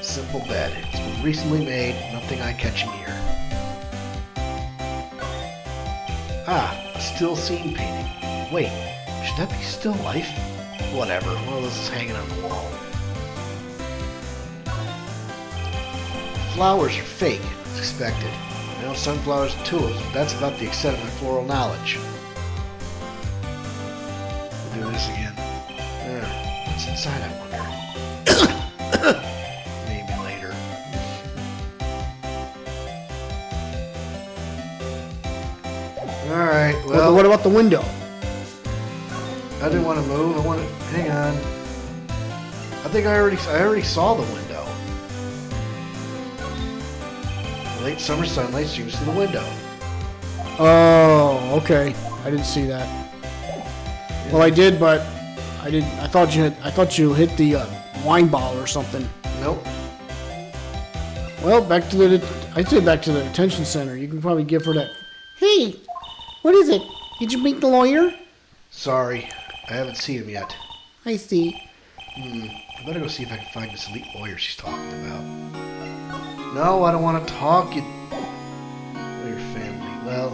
Simple bed. It's been recently made. Nothing eye-catching here. Ah, a still scene painting. Wait, should that be still life? Whatever. Well, this is hanging on the wall. Flowers are fake, as expected. I know sunflowers and tulips, but that's about the extent of my floral knowledge. We'll do this again. What's inside, I wonder? Maybe later. Alright, well, What about the window? I didn't want to move. I wanted. Hang on. I think I already saw the window. Late summer sunlight streams through the window. Oh, okay. I didn't see that. Well, I did, but I didn't. I thought you hit the wine bottle or something. Nope. Well, I'd say back to the detention center. You can probably give her that. Hey, what is it? Did you meet the lawyer? Sorry, I haven't seen him yet. I see. I better go see if I can find this elite lawyer she's talking about. No, I don't want to talk. Your family. Well,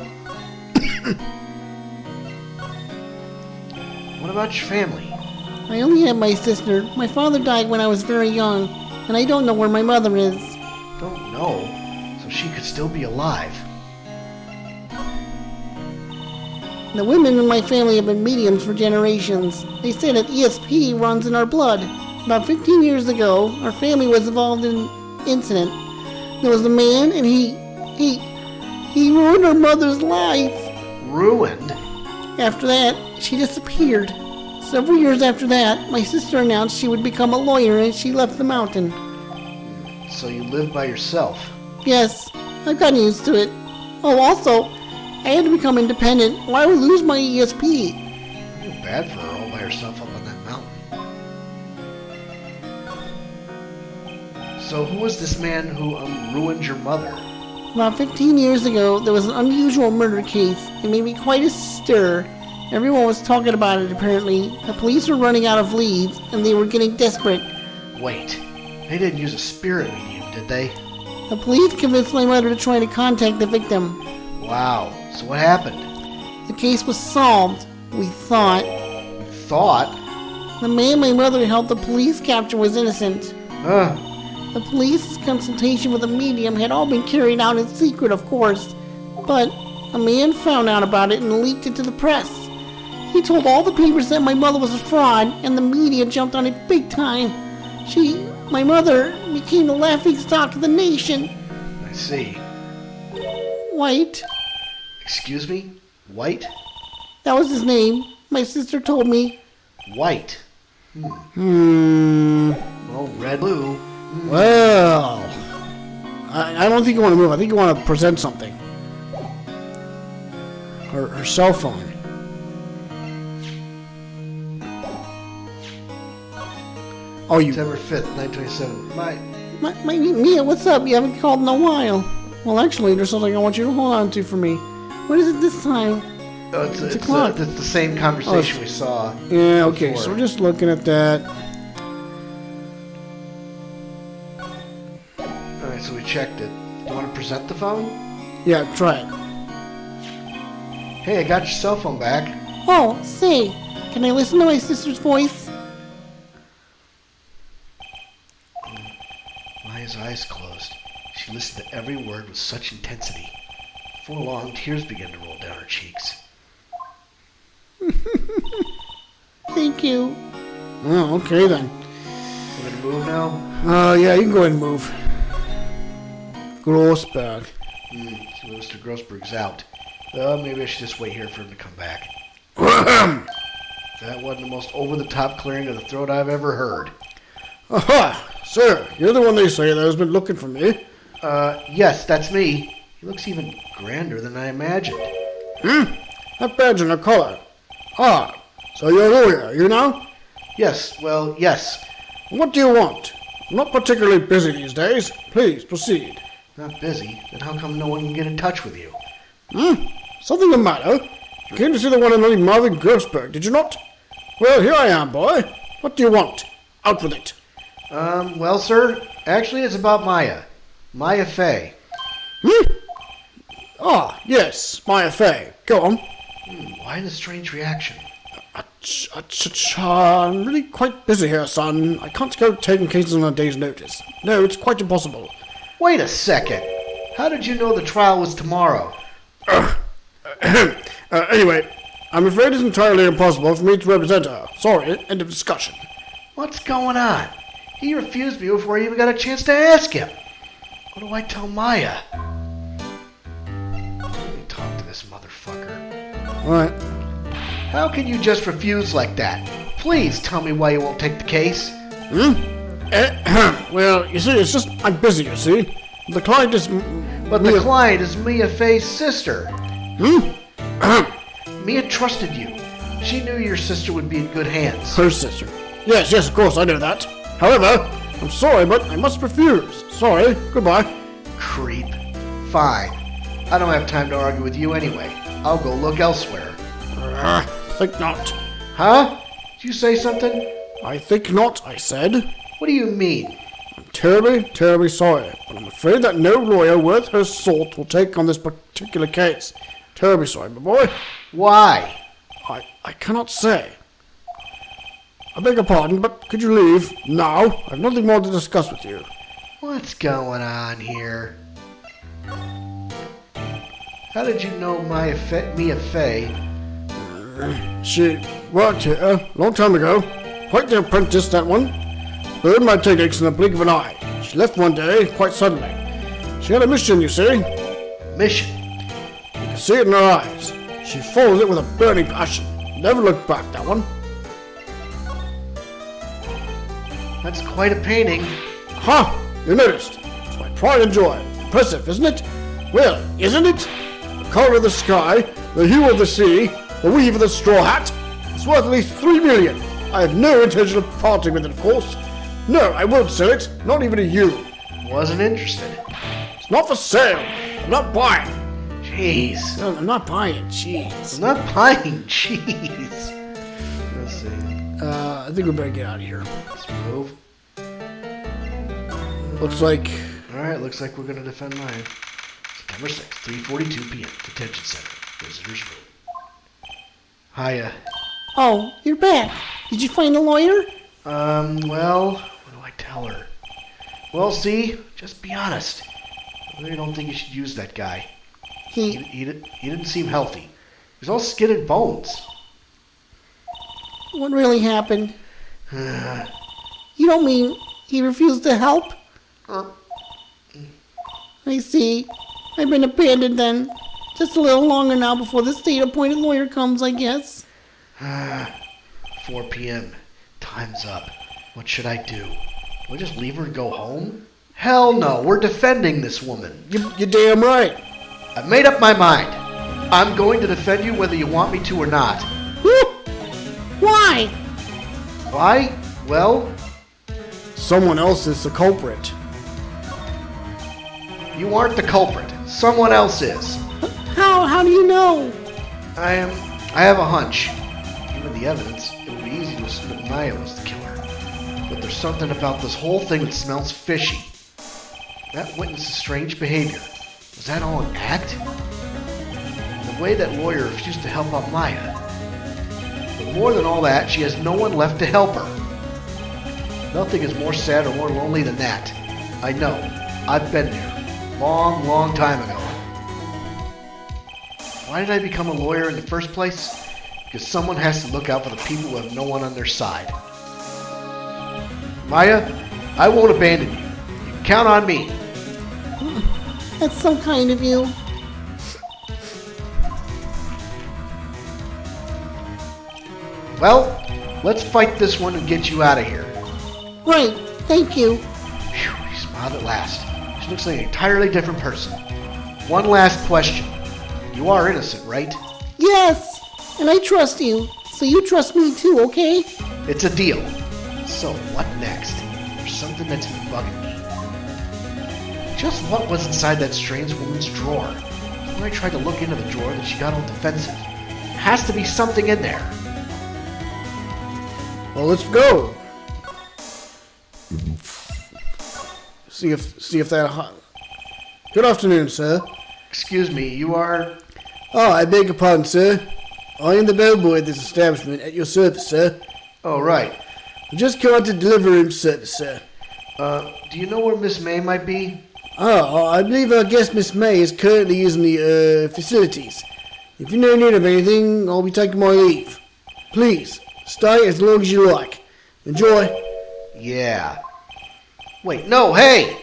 what about your family? I only have my sister. My father died when I was very young, and I don't know where my mother is. Don't know. So she could still be alive. The women in my family have been mediums for generations. They say that ESP runs in our blood. About 15 years ago, our family was involved in an incident. There was a man, and he ruined our mother's life. Ruined? After that, she disappeared. Several years after that, my sister announced she would become a lawyer, and she left the mountain. So you live by yourself? Yes, I've gotten used to it. Oh, also, I had to become independent, or I would lose my ESP. I feel bad for her all by herself up on that mountain. So who was this man who ruined your mother? About 15 years ago, there was an unusual murder case. It made me quite a stir. Everyone was talking about it, apparently. The police were running out of leads, and they were getting desperate. Wait, they didn't use a spirit medium, did they? The police convinced my mother to try to contact the victim. Wow, so what happened? The case was solved, we thought. Thought? The man my mother helped the police capture was innocent. Huh. The police's consultation with a medium had all been carried out in secret, of course. But a man found out about it and leaked it to the press. He told all the papers that my mother was a fraud, and the media jumped on it big time. My mother, became the laughingstock of the nation. I see. White, Excuse me? White? that was his name. My sister told me. White. Well, red, blue. Well, I don't think you want to move. I think you want to present something. Her cell phone. Oh, you. September 5th, 927. Mia, what's up? You haven't called in a while. Well, actually, there's something I want you to hold on to for me. What is it this time? Oh, it's a clock. it's the same conversation we saw. Yeah, okay, before. so we're just looking at that. Alright, so we checked it. You want to present the phone? Yeah, try it. Hey, I got your cell phone back. Oh, say, can I listen to my sister's voice? Maya's eyes closed. She listened to every word with such intensity. Before long, tears began to roll down her cheeks. Thank you. Oh, okay then. We're gonna move now? Yeah, you can go ahead and move. Grossberg. So Mr. Grossberg's out. Maybe I should just wait here for him to come back. That wasn't the most over-the-top clearing of the throat I've ever heard. Aha! Sir, you're the one they say that has been looking for me. Yes, that's me. He looks even grander than I imagined. That badge and the collar. Ah, so you're a lawyer, you know? Yes, well, yes. What do you want? I'm not particularly busy these days. Please, proceed. Not busy? Then how come no one can get in touch with you? Something the matter? You came to see the one and only Marvin Grossberg, did you not? Well, here I am, boy. What do you want? Out with it. Well, sir, actually it's about Maya. Maya Fey. Ah, yes, my affair. Go on. Why the strange reaction? I'm really quite busy here, son. I can't go taking cases on a day's notice. No, it's quite impossible. Wait a second. How did you know the trial was tomorrow? Anyway, I'm afraid it's entirely impossible for me to represent her. Sorry, end of discussion. What's going on? He refused me before I even got a chance to ask him. What do I tell Maya? Let me talk to this motherfucker. Alright. How can you just refuse like that? Please tell me why you won't take the case. Well, you see, it's just I'm busy, you see. The client is... But the client is Mia Fey's sister. Mia trusted you. She knew your sister would be in good hands. Her sister. Yes, of course, I know that. However, I'm sorry, but I must refuse. Sorry, goodbye. Creep. Fine. I don't have time to argue with you anyway. I'll go look elsewhere. Think not. Huh? Did you say something? I think not, I said. What do you mean? I'm terribly, terribly sorry, but I'm afraid that no lawyer worth her salt will take on this particular case. Terribly sorry, my boy. Why? I cannot say. I beg your pardon, but could you leave now? I have nothing more to discuss with you. What's going on here? How did you know Mia Fey? She worked here a long time ago. Quite the apprentice, that one. Learned my techniques in the blink of an eye. She left one day, quite suddenly. She had a mission, you see. Mission? You can see it in her eyes. She followed it with a burning passion. Never looked back, that one. That's quite a painting. Ha! You noticed. It's my pride and joy. Impressive, isn't it? Well, isn't it? The color of the sky, the hue of the sea, the weave of the straw hat. It's worth at least 3 million. I have no intention of parting with it, of course. No, I won't sell it. Not even to you. Wasn't interested. It's not for sale. I'm not buying. She Please. No, I'm not buying cheese. I'm not buying cheese. Let's see. I think we better get out of here. Let's move. Looks like... Alright, looks like we're going to defend Maya. September 6th, 3:42 p.m. Detention Center. Visitors room. Hiya. Oh, you're back. Did you find a lawyer? Well, what do I tell her? Well, see, just be honest. I really don't think you should use that guy. He didn't seem healthy. He was all skin and bones. What really happened? You don't mean he refused to help? I see. I've been abandoned then. Just a little longer now before the state-appointed lawyer comes, I guess. 4 p.m. Time's up. What should I do? Do I just leave her and go home? Hell no, we're defending this woman. You're damn right. I've made up my mind. I'm going to defend you whether you want me to or not. Why? Why? Well, Someone else is the culprit. you aren't the culprit. Someone else is. How do you know? I have a hunch. Given the evidence, it would be easy to assume that Maya was the killer. But there's something about this whole thing that smells fishy. That witness's strange behavior. Was that all an act? The way that lawyer refused to help out Maya. But more than all that, she has no one left to help her. Nothing is more sad or more lonely than that. I know. I've been there. Long, long time ago. Why did I become a lawyer in the first place? Because someone has to look out for the people who have no one on their side. Maya, I won't abandon you. You can count on me. That's so kind of you. Well, let's fight this one and get you out of here. Right, thank you. Phew, he smiled at last. She looks like an entirely different person. One last question. You are innocent, right? Yes, and I trust you. So you trust me too, okay? It's a deal. So, what next? There's something that's been bugging me. Just what was inside that strange woman's drawer? When I tried to look into the drawer, that she got all defensive. Has to be something in there. Well, let's go. See if that. Good afternoon, sir. Excuse me, you are... Oh, I beg your pardon, sir. I am the bellboy at this establishment at your service, sir. Oh, right. I just come out to deliver room service, sir. Do you know where Miss May might be? Oh, I believe our guest Miss May is currently using the facilities. If you're no need of anything, I'll be taking my leave. Please, stay as long as you like. Enjoy. Yeah. Wait, no, hey!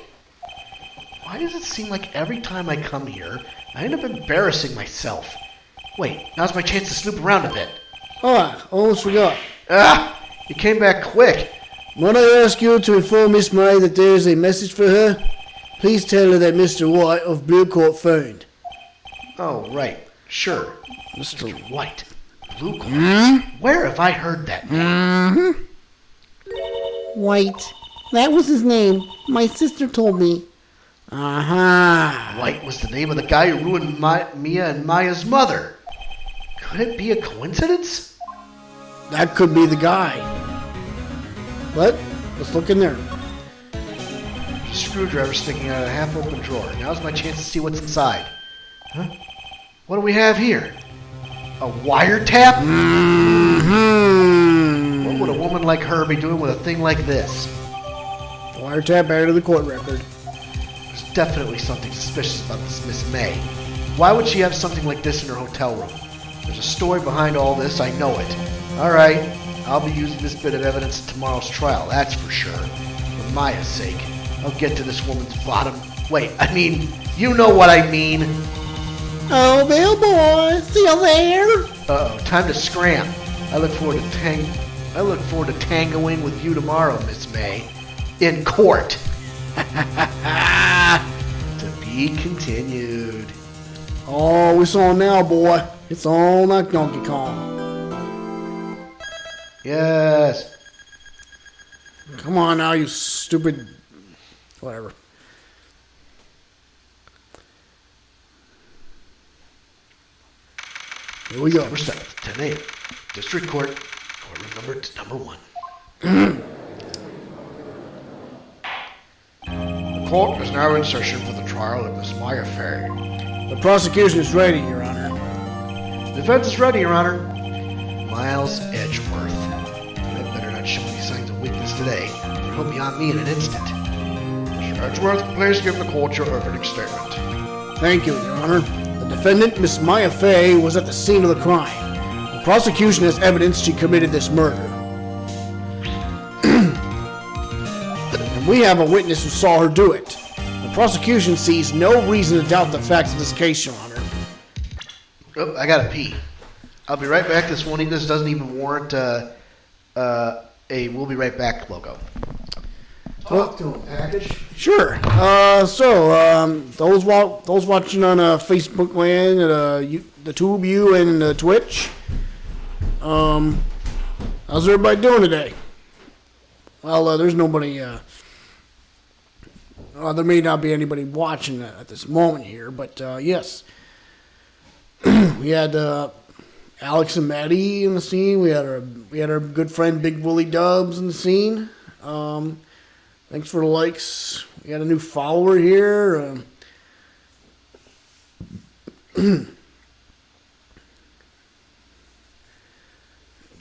Why does it seem like every time I come here, I end up embarrassing myself? Wait, now's my chance to snoop around a bit. Ah, almost forgot. Ah! You came back quick. Might I ask you to inform Miss May that there is a message for her? Please tell her that Mr. White of Blue Court phoned. Oh, right. Sure. Mr. White. Blue Court. Where have I heard that name? White. That was his name. My sister told me. Aha. White was the name of the guy who ruined Mia and Maya's mother. Could it be a coincidence? That could be the guy. But, let's look in there. There's a screwdriver sticking out of a half-open drawer. Now's my chance to see what's inside. Huh? What do we have here? A wiretap? What would a woman like her be doing with a thing like this? Wiretap added to the court record. There's definitely something suspicious about this Miss May. Why would she have something like this in her hotel room? There's a story behind all this, I know it. Alright, I'll be using this bit of evidence in tomorrow's trial, that's for sure. For Maya's sake, I'll get to this woman's bottom. Wait, I mean, you know what I mean. Oh, bellboy, still there? Uh-oh, time to scram. I look forward to tangoing with you tomorrow, Miss May. In court. To be continued. Oh, it's on now, boy. It's on like Donkey Kong. Yes. Come on now, you stupid... Whatever. Here we go. December 7th, 10 a.m. District Court, courtroom number 1. The court is now in session for the trial of Miss Maya Fey. The prosecution is ready, Your Honor. The defense is ready, Your Honor. Miles Edgeworth. I better not show any signs of weakness today. He'll be on me in an instant. Mr. Edgeworth, please give the court your opening statement. Thank you, Your Honor. The defendant, Miss Maya Fey, was at the scene of the crime. The prosecution has evidence she committed this murder. And we have a witness who saw her do it. The prosecution sees no reason to doubt the facts of this case, Your Honor. Oh, I gotta pee. I'll be right back. This doesn't even warrant a "We'll be right back" logo. Talk to him, package. Sure. Those watching on Facebook land, the Tube U and Twitch, how's everybody doing today? Well, there's nobody. There may not be anybody watching at this moment here, but yes, we had Alex and Maddie in the scene. We had our good friend Big Willie Dubs in the scene. Thanks for the likes. We got a new follower here.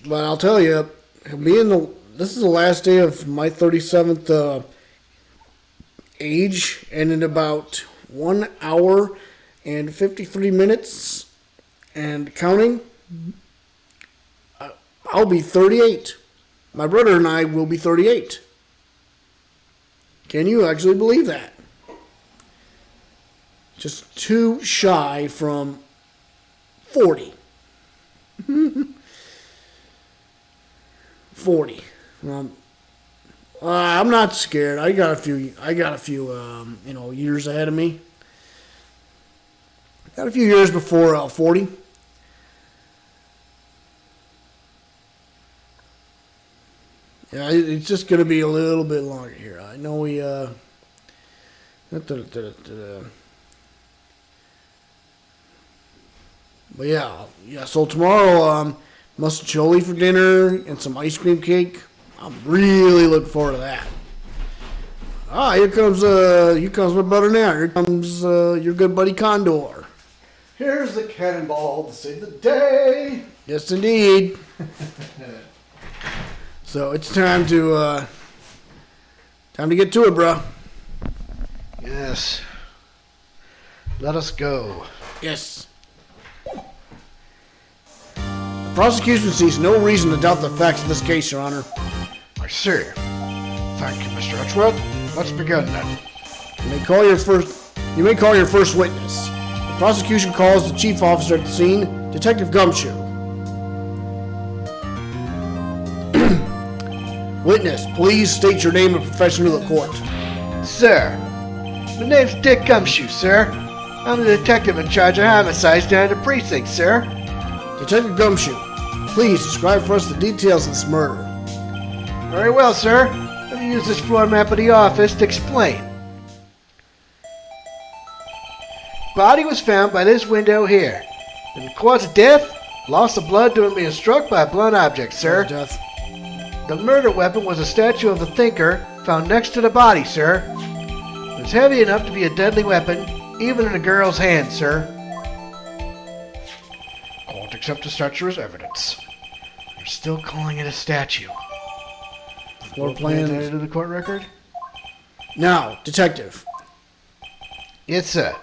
But I'll tell you, this is the last day of my 37th age, and in about 1 hour and 53 minutes and counting, I'll be 38. My brother and I will be 38. Can you actually believe that? Just too shy from 40. 40. I'm not scared. I got a few years ahead of me. Got a few years before 40. Yeah, it's just going to be a little bit longer here. I know we, but yeah, so tomorrow, mustacholi for dinner and some ice cream cake. I'm really looking forward to that. Here comes my brother now. Here comes your good buddy Condor. Here's the Cannonball to save the day. Yes, indeed. So it's time to get to it, bro. Yes. Let us go. Yes. The prosecution sees no reason to doubt the facts of this case, Your Honor. I see. Thank you, Mr. Edgeworth. Let's begin then. You may call your first witness. The prosecution calls the chief officer at the scene, Detective Gumshoe. Witness, please state your name and profession to the court. Sir, my name's Dick Gumshoe, sir. I'm the detective in charge of homicides down at the precinct, sir. Detective Gumshoe, please describe for us the details of this murder. Very well, sir. Let me use this floor map of the office to explain. Body was found by this window here. And the cause of death? Loss of blood during being struck by a blunt object, sir. Death. The murder weapon was a statue of the thinker found next to the body, sir. It was heavy enough to be a deadly weapon, even in a girl's hand, sir. Court accept the statue as evidence. You're still calling it a statue. Floor plans. Added to the court record? Now, Detective, Yes, sir.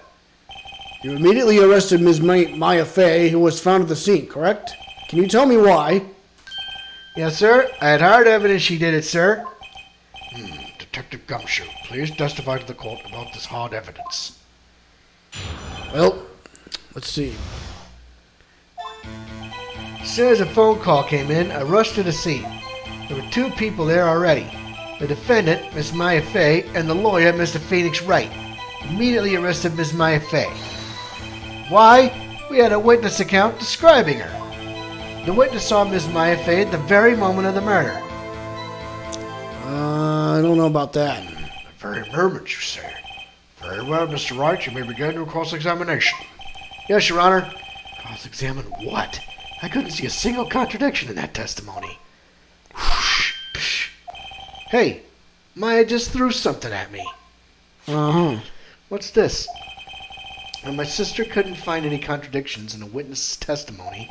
you immediately arrested Ms. Maya Fey, who was found at the scene, correct? Can you tell me why? Yes, sir. I had hard evidence she did it, sir. Detective Gumshoe, please testify to the court about this hard evidence. Well, let's see. As soon as a phone call came in, I rushed to the scene. There were 2 people there already. The defendant, Miss Maya Fey, and the lawyer, Mr. Phoenix Wright. Immediately arrested Miss Maya Fey. Why? We had a witness account describing her. The witness saw Miss Maya Fey at the very moment of the murder. I don't know about that. The very moment, you say. Very well, Mr. Wright, you may begin your cross-examination. Yes, Your Honor. Cross-examine what? I couldn't see a single contradiction in that testimony. Hey, Maya just threw something at me. Uh-huh. What's this? When my sister couldn't find any contradictions in a witness's testimony,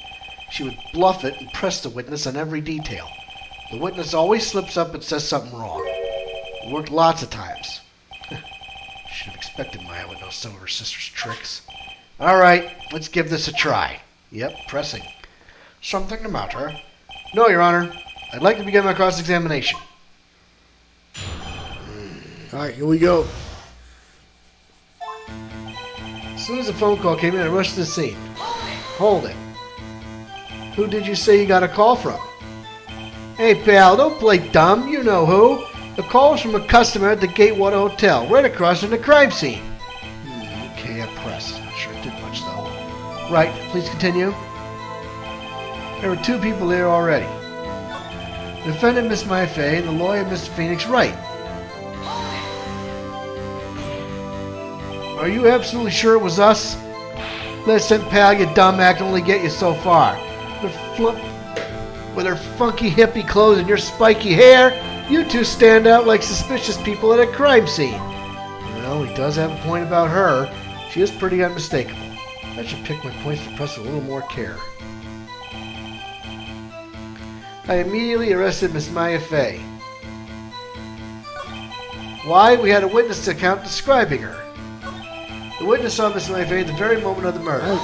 she would bluff it and press the witness on every detail. The witness always slips up and says something wrong. It worked lots of times. Should have expected Maya would know some of her sister's tricks. All right, let's give this a try. Yep, pressing. Something the matter? No, Your Honor. I'd like to begin my cross-examination. All right, here we go. As soon as the phone call came in, I rushed to the scene. Hold it. Who did you say you got a call from? Hey, pal, don't play dumb. You know who. The call was from a customer at the Gatewater Hotel, right across from the crime scene. Okay, I pressed. Not sure it did much, though. Right, please continue. There were two people there already. The defendant, Miss Maya Fey, and the lawyer, Mr. Phoenix Wright. Are you absolutely sure it was us? Listen, pal, your dumb act only get you so far. With her funky hippie clothes and your spiky hair, you two stand out like suspicious people at a crime scene. Well, he does have a point about her. She is pretty unmistakable. I should pick my points to press with a little more care. I immediately arrested Miss Maya Fey. Why? We had a witness account describing her. The witness saw Miss Maya Fey at the very moment of the murder.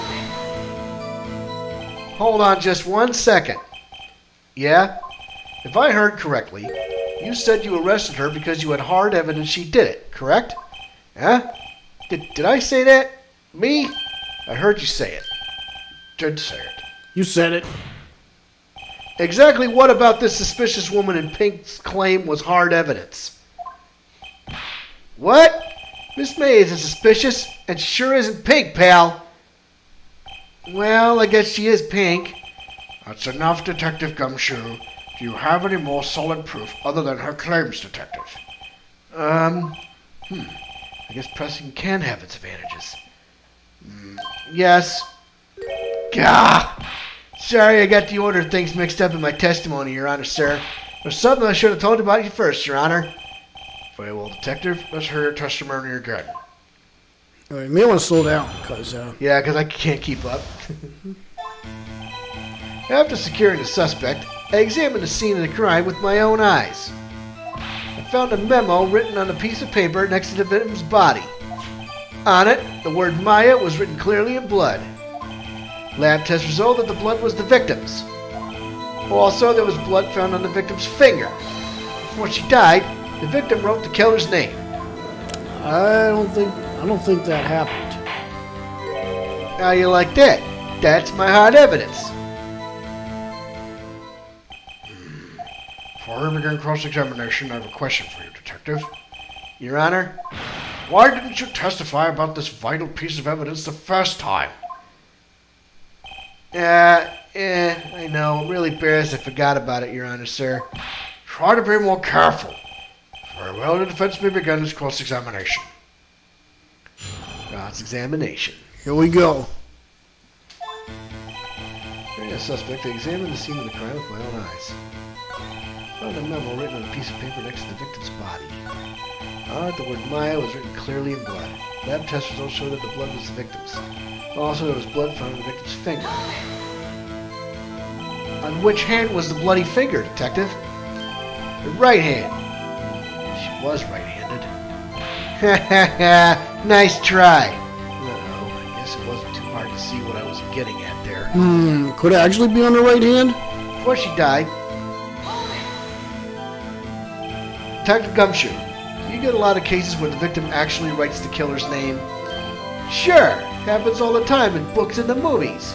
Hold on just 1 second. Yeah? If I heard correctly, you said you arrested her because you had hard evidence she did it, correct? Huh? Did I say that? Me? I heard you say it. Did say it. You said it. Exactly what about this suspicious woman in pink's claim was hard evidence? What? Miss May isn't suspicious, and she sure isn't pink, pal. Well, I guess she is pink. That's enough, Detective Gumshoe. Do you have any more solid proof other than her claims, Detective? I guess pressing can have its advantages. Yes. Gah! Sorry I got the order of things mixed up in my testimony, Your Honor, sir. There's something I should have told about you first, Your Honor. Very well, Detective. Let's hear your testimony again. All right, you may want to slow down, because, Yeah, because I can't keep up. After securing the suspect, I examined the scene of the crime with my own eyes. I found a memo written on a piece of paper next to the victim's body. On it, the word Maya was written clearly in blood. Lab tests revealed that the blood was the victim's. Also, there was blood found on the victim's finger. Before she died, the victim wrote the killer's name. I don't think that happened. How you like that? That's my hard evidence. Before we begin cross-examination, I have a question for you, Detective. Your Honor? Why didn't you testify about this vital piece of evidence the first time? I know. I'm really embarrassed I forgot about it, Your Honor, sir. Try to be more careful. Very well, the defense may begin its cross-examination. Cross-examination. Here we go. During the suspect, I examined the scene of the crime with my own eyes. Found a memo written on a piece of paper next to the victim's body. On it, the word Maya was written clearly in blood. Lab test results showed that the blood was the victim's. Also, there was blood found on the victim's finger. On which hand was the bloody finger, Detective? The right hand. She was right-handed. Ha ha ha! Nice try. No, I guess it wasn't too hard to see what I was getting at there. Could it actually be on the right hand? Before she died, Detective Gumshoe, do you get a lot of cases where the victim actually writes the killer's name? Sure, happens all the time in books and the movies.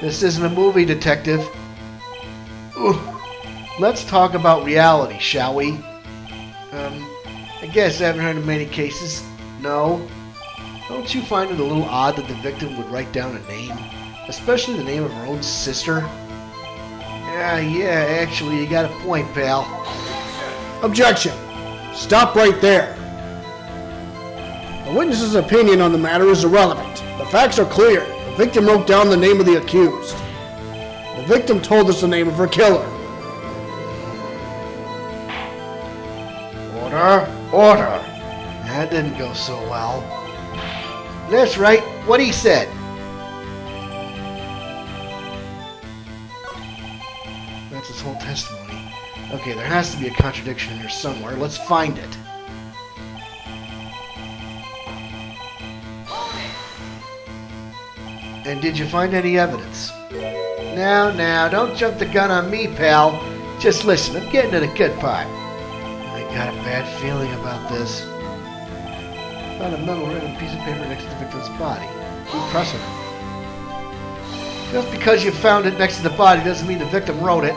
This isn't a movie, Detective. Ooh. Let's talk about reality, shall we? I guess I haven't heard of many cases. No? Don't you find it a little odd that the victim would write down a name? Especially the name of her own sister? Yeah, actually, you got a point, pal. Objection. Stop right there. The witness's opinion on the matter is irrelevant. The facts are clear. The victim wrote down the name of the accused. The victim told us the name of her killer. Order. That didn't go so well. That's right, what he said. That's his whole testimony. Okay, there has to be a contradiction in here somewhere. Let's find it. And did you find any evidence? Now, don't jump the gun on me, pal. Just listen, I'm getting to the good part. I got a bad feeling about this. Found a metal ring and a piece of paper next to the victim's body. Keep pressing it. Just because you found it next to the body doesn't mean the victim wrote it.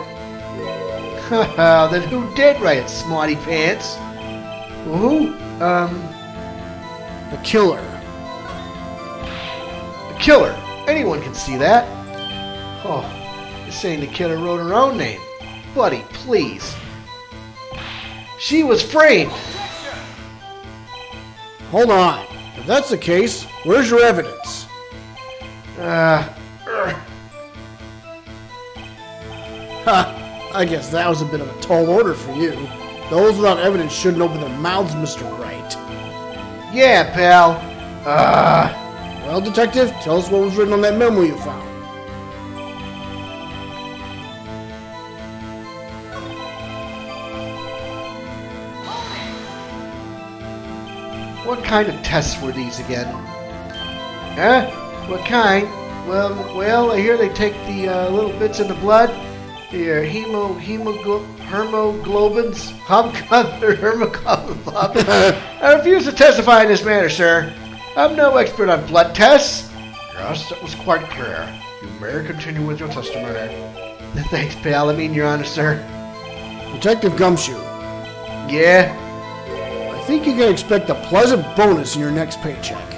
Haha, then who did write it, smarty pants? Who? The killer. The killer. Anyone can see that. Oh, you're saying the killer wrote her own name. Buddy, please. She was framed. Hold on. If that's the case, where's your evidence? I guess that was a bit of a tall order for you. Those without evidence shouldn't open their mouths, Mr. Wright. Yeah, pal. Well, Detective, tell us what was written on that memo you found. What kind of tests were these again? Huh? What kind? Well, I hear they take the little bits in the blood, the hemoglobins, I refuse to testify in this manner, sir. I'm no expert on blood tests. Yes, that was quite clear. You may continue with your testimony. Thanks, pal. I mean, Your Honor, sir. Detective Gumshoe, Yeah? I think you can expect a pleasant bonus in your next paycheck.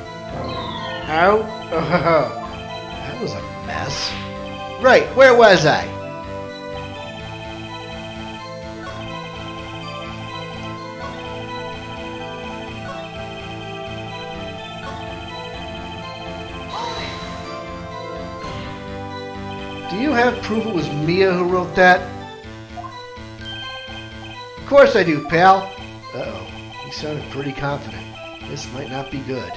How? That was a mess. Right, where was I? Do you have proof it was Mia who wrote that? Of course I do, pal. Uh-oh, he sounded pretty confident. This might not be good.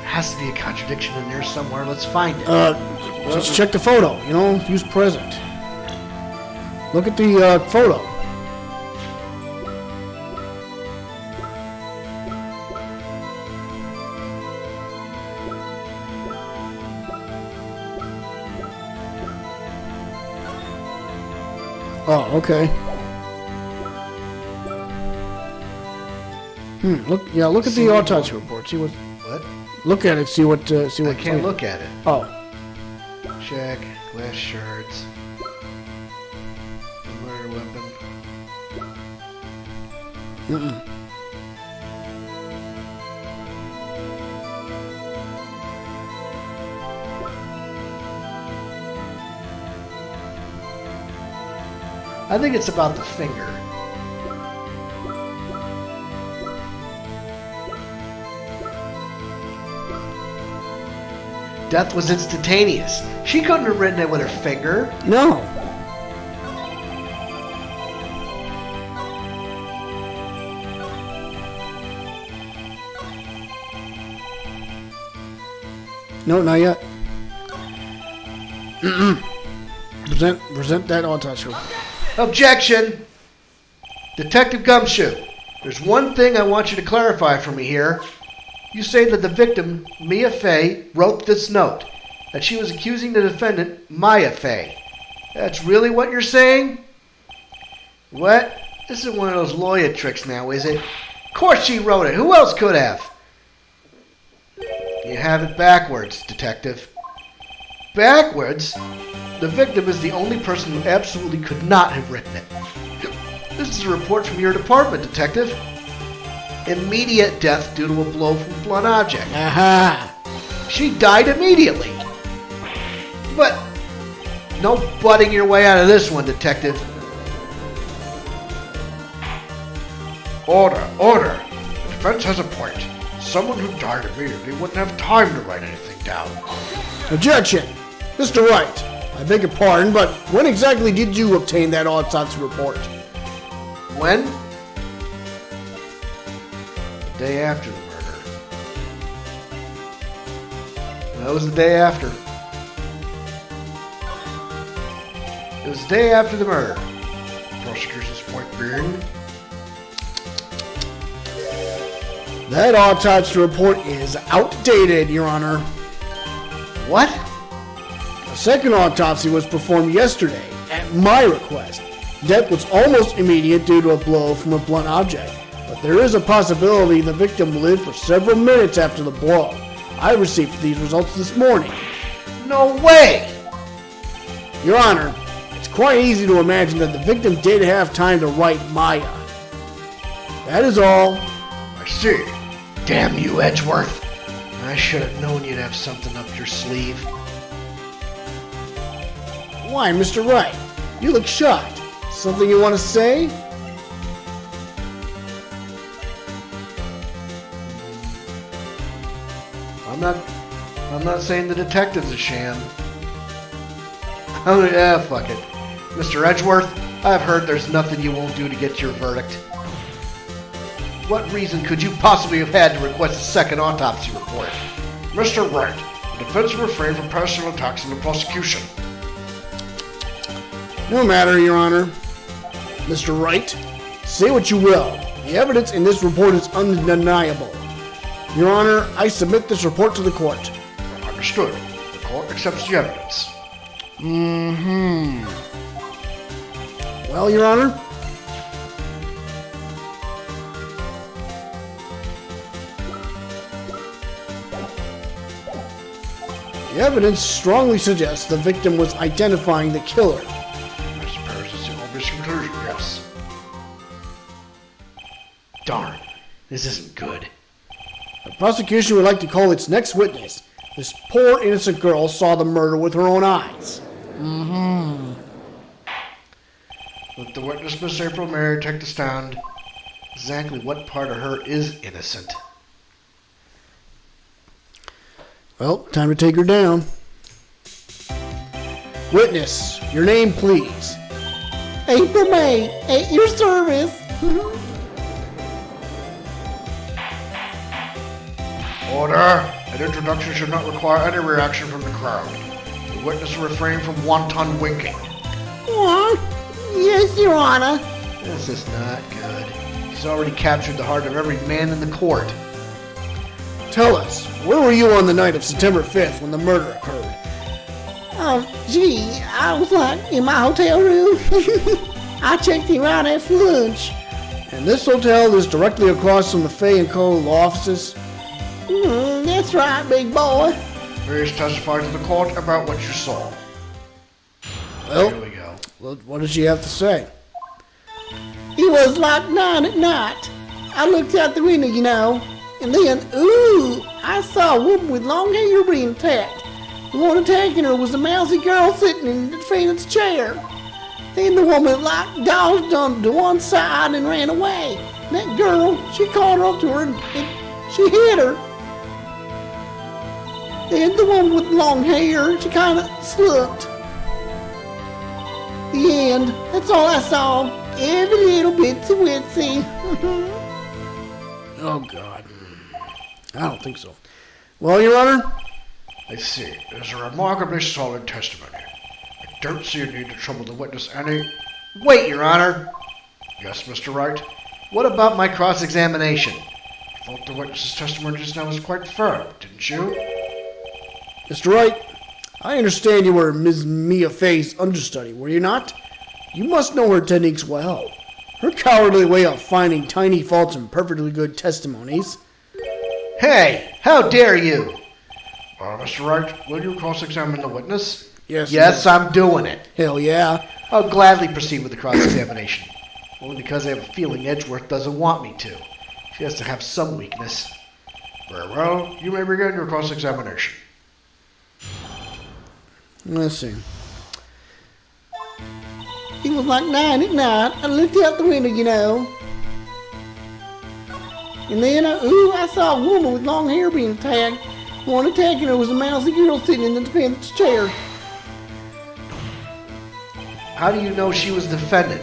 Has to be a contradiction in there somewhere. Let's find it. Just check the photo, use present. Look at the photo. Oh, okay. Look at the autopsy report. See what? What? Look at it. See what? I can't look at it. Oh. Check. Glass shards. A murder weapon. I think it's about the finger. Death was instantaneous. She couldn't have written it with her finger. No. No, not yet. Present that autopsy report. Objection! Detective Gumshoe, there's one thing I want you to clarify for me here. You say that the victim, Mia Fey, wrote this note, that she was accusing the defendant, Maya Fey. That's really what you're saying? What? This isn't one of those lawyer tricks now, is it? Of course she wrote it. Who else could have? You have it backwards, Detective. Backwards? The victim is the only person who absolutely could not have written it. This is a report from your department, Detective. Immediate death due to a blow from a blunt object. Aha! She died immediately. But no butting your way out of this one, Detective. Order, order. The defense has a point. Someone who died immediately wouldn't have time to write anything down. Objection! Mr. Wright, I beg your pardon, but when exactly did you obtain that autopsy report? When? The day after the murder. That was the day after. It was the day after the murder. Prosecution's point being, That autopsy report is outdated, Your Honor. What? A second autopsy was performed yesterday, at my request. Death was almost immediate due to a blow from a blunt object, but there is a possibility the victim lived for several minutes after the blow. I received these results this morning. No way! Your Honor, it's quite easy to imagine that the victim did have time to write Maya. That is all. I see. Damn you, Edgeworth. I should have known you'd have something up your sleeve. Why, Mr. Wright? You look shocked. Something you want to say? I'm not saying the detective's a sham. Oh yeah, fuck it. Mr. Edgeworth, I've heard there's nothing you won't do to get your verdict. What reason could you possibly have had to request a second autopsy report? Mr. Wright, the defense will refrain from personal attacks on the prosecution. No matter, Your Honor. Mr. Wright, say what you will. The evidence in this report is undeniable. Your Honor, I submit this report to the court. Understood. The court accepts the evidence. Well, Your Honor? The evidence strongly suggests the victim was identifying the killer. I suppose it's the obvious conclusion, yes. Darn, this isn't good. The prosecution would like to call its next witness. This poor innocent girl saw the murder with her own eyes. Let the witness, Miss April Mary, take the stand. Exactly what part of her is innocent? Well, time to take her down. Witness, your name, please. April May, at your service. Order! An introduction should not require any reaction from the crowd. The witness will refrain from wanton winking. What? Yes, Your Honor. This is not good. He's already captured the heart of every man in the court. Tell us, where were you on the night of September 5th when the murder occurred? Gee, I was in my hotel room. I checked in right after lunch. And this hotel is directly across from the Fay & Co. law offices? That's right, big boy. Please testify to the court about what you saw. Well, Here we go. what does she have to say? It was like 9 at night. I looked out the window, and then, I saw a woman with long hair being attacked. The one attacking her was a mousy girl sitting in the defendant's chair. Then the woman dodged on to one side and ran away. And that girl, she caught up to her and she hit her. Then the one with long hair, she kind of slipped. The end. That's all I saw. Every little bitsy witsy. Oh, God. I don't think so. Well, Your Honor? I see. It is a remarkably solid testimony. I don't see a need to trouble the witness any... Wait, Your Honor. Yes, Mr. Wright? What about my cross-examination? I thought the witness's testimony just now was quite firm, didn't you? Mr. Wright, I understand you were Ms. Mia Fay's understudy, were you not? You must know her techniques well. Her cowardly way of finding tiny faults in perfectly good testimonies. Hey, how dare you? Mr. Wright, will you cross-examine the witness? Yes, I'm doing it. Hell yeah. I'll gladly proceed with the cross-examination. Only because I have a feeling Edgeworth doesn't want me to. She has to have some weakness. Very well. You may begin your cross-examination. Let's see. It was like 9 at night. I looked out the window, you know. And then, I saw a woman with long hair being attacked. One attacking her was a mousy girl sitting in the defendant's chair. How do you know she was the defendant?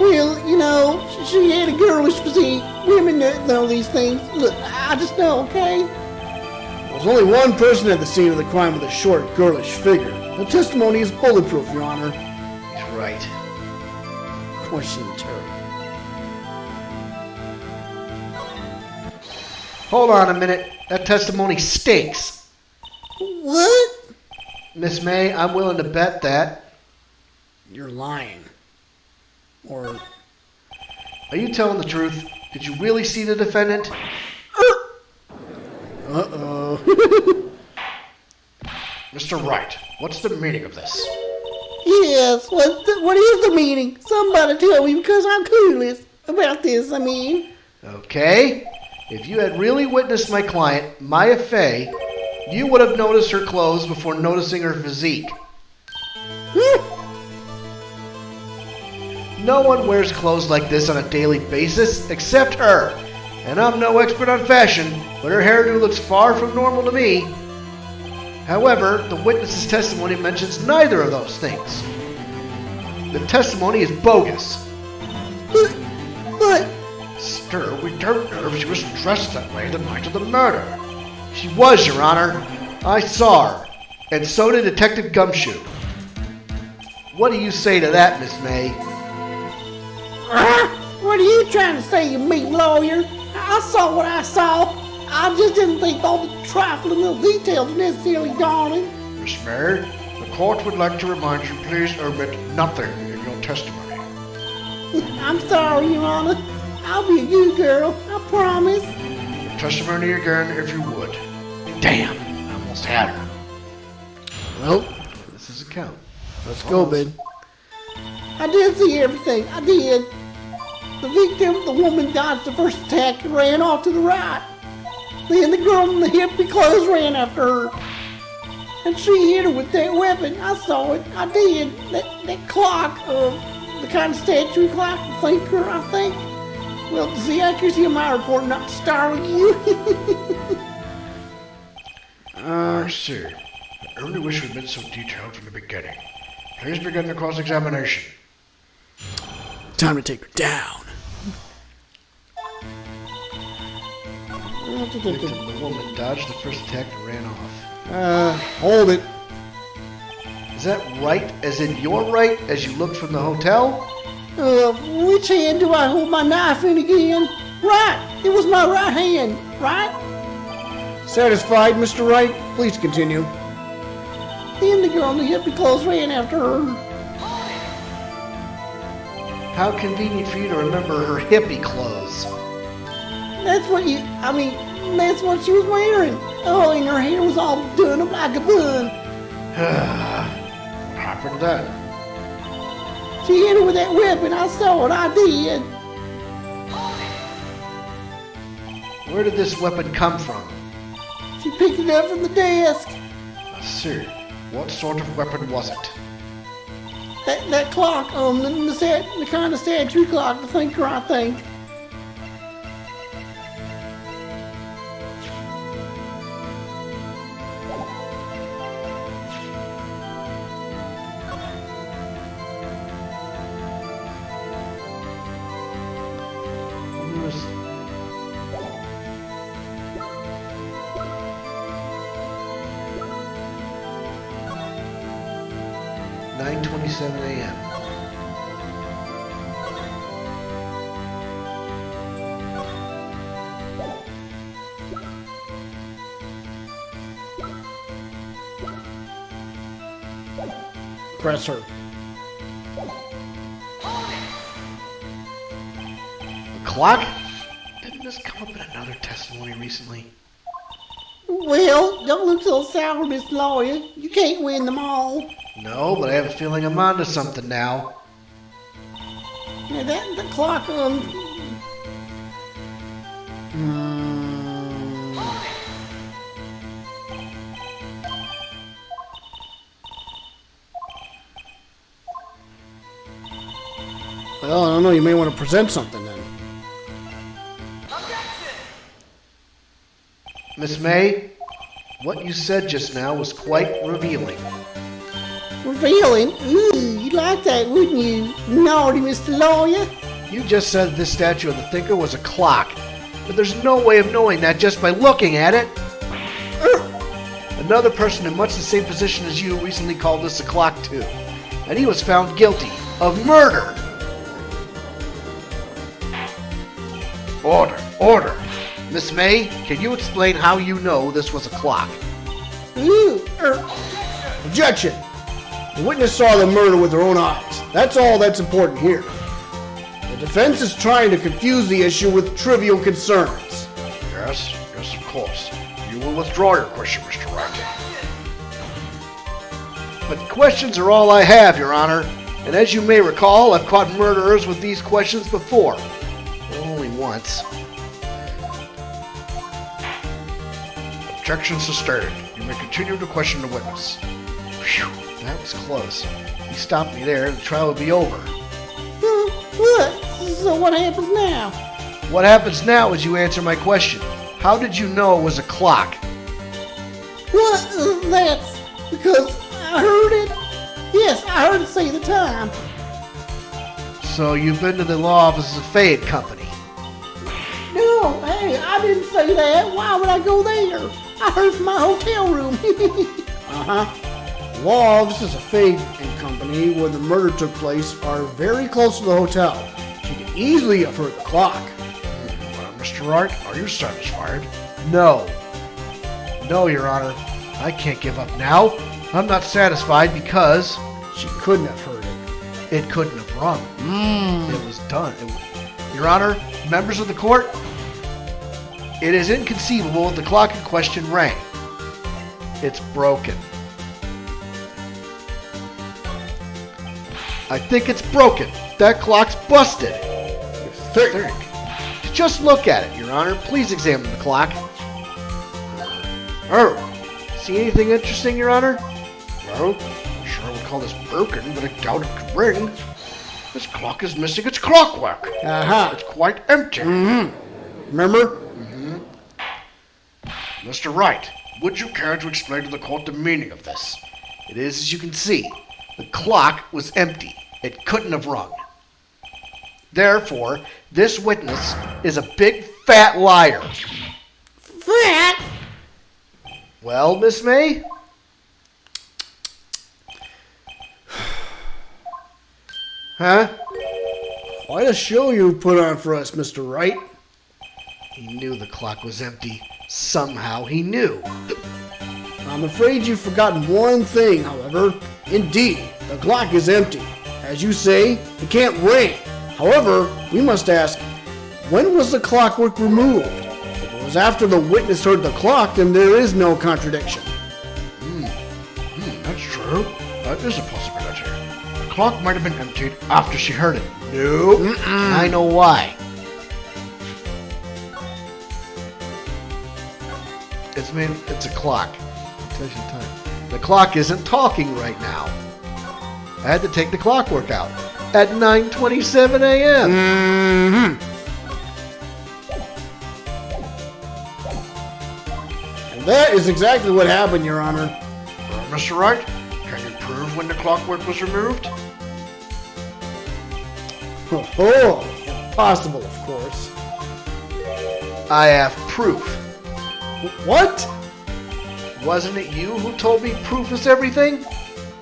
Well, you know, she had a girlish physique. Women know these things. Look, I just know, okay? There's only one person at the scene of the crime with a short, girlish figure. The testimony is bulletproof, Your Honor. He's right. Question Terry. Hold on a minute. That testimony stinks. What? Miss May, I'm willing to bet that. You're lying. Or... Are you telling the truth? Did you really see the defendant? Uh-oh. Mr. Wright, what's the meaning of this? Yes, what is the meaning? Somebody tell me because I'm clueless about this, I mean. Okay. If you had really witnessed my client, Maya Fey, you would have noticed her clothes before noticing her physique. No one wears clothes like this on a daily basis except her. And I'm no expert on fashion, but her hairdo looks far from normal to me. However, the witness's testimony mentions neither of those things. The testimony is bogus. But Sir, we don't know if she was dressed that way the night of the murder. She was, Your Honor. I saw her. And so did Detective Gumshoe. What do you say to that, Miss May? what are you trying to say, you mean lawyer? I saw what I saw. I just didn't think all the trifling little details were necessarily darling. Miss May, the court would like to remind you please omit nothing in your testimony. I'm sorry, Your Honor. I'll be a good girl, I promise. Your testimony again if you would. Damn, I almost had her. Well, This is a count. let's go, babe. I did see everything. I did. The victim, the woman, dodged the first attack and ran off to the right. Then the girl in the hippie clothes ran after her. And she hit her with that weapon. I saw it. I did. That clock, the kind of statue clock, the thinker, I think. Well, to the accuracy of my report, not to startle you. Sir, I only wish we'd been so detailed from the beginning. Please begin the cross-examination. Time to take her down. The woman dodged the first attack and ran off. Hold it. Is that right, as in your right, as you looked from the hotel? Which hand do I hold my knife in again? Right. It was my right hand, right? Satisfied, Mr. Wright? Please continue. Then the girl in the hippie clothes ran after her. How convenient for you to remember her hippie clothes. That's what she was wearing. Oh, and her hair was all done up like a bun. What happened then? She hit her with that weapon. I saw it. I did. Where did this weapon come from? She picked it up from the desk. Sir, what sort of weapon was it? That clock, the kind of statue clock, the thinker, I think. $9:27 a.m. Press her. The clock? Didn't this come up in another testimony recently? Well, don't look so sour, Miss Lawyer. You can't win them all. No, but I have a feeling I'm onto something now. Now the clock, Well, I don't know, you may want to present something then. Miss May, what you said just now was quite revealing. Revealing? Ooh, you'd like that, wouldn't you? Naughty Mr. Lawyer. You just said this statue of the thinker was a clock, but there's no way of knowing that just by looking at it. Another person in much the same position as you recently called this a clock too, and he was found guilty of murder. Order. Miss May, can you explain how you know this was a clock? Ooh, Objection! The witness saw the murder with her own eyes. That's all that's important here. The defense is trying to confuse the issue with trivial concerns. Yes, of course. You will withdraw your question, Mr. Wright. But questions are all I have, Your Honor, and as you may recall, I've caught murderers with these questions before. Only once. Objection sustained. You may continue to question the witness. Phew, that was close. He stopped me there, the trial would be over. what? So what happens now? What happens now is you answer my question. How did you know it was a clock? What? That's because I heard it. Yes, I heard it say the time. So you've been to the law offices of Fayette Company. No, hey, I didn't say that. Why would I go there? I heard from my hotel room. The law offices of Fade and Company, where the murder took place, are very close to the hotel. She could easily have heard the clock. Mr. Wright, are you satisfied? No. No, Your Honor. I can't give up now. I'm not satisfied because She couldn't have heard it. it couldn't have rung. It was done. Your Honor, members of the court, it is inconceivable that the clock in question rang. It's broken. I think it's broken. That clock's busted. You think? Just look at it, Your Honor. Please examine the clock. Oh, see anything interesting, Your Honor? Well, I'm sure I would call this broken, but I doubt it could ring. This clock is missing its clockwork. It's quite empty. Remember? Mr. Wright, would you care to explain to the court the meaning of this? It is as you can see. The clock was empty. It couldn't have rung. Therefore, this witness is a big fat liar. Fat? Well, Miss May? Huh? Quite a show you've put on for us, Mr. Wright. He knew the clock was empty. Somehow he knew. I'm afraid you've forgotten one thing, however. Indeed, the clock is empty. As you say, it can't ring. However, we must ask, when was the clockwork removed? If it was after the witness heard the clock, then there is no contradiction. That's true. That is a possibility. The clock might have been emptied after she heard it. No. I know why. It's a clock. It tells you the time. The clock isn't talking right now. I had to take the clockwork out at 9:27 a.m. And that is exactly what happened, Your Honor. Mr. Wright, can you prove when the clockwork was removed? Oh, impossible, of course. I have proof. What? Wasn't it you who told me proof is everything?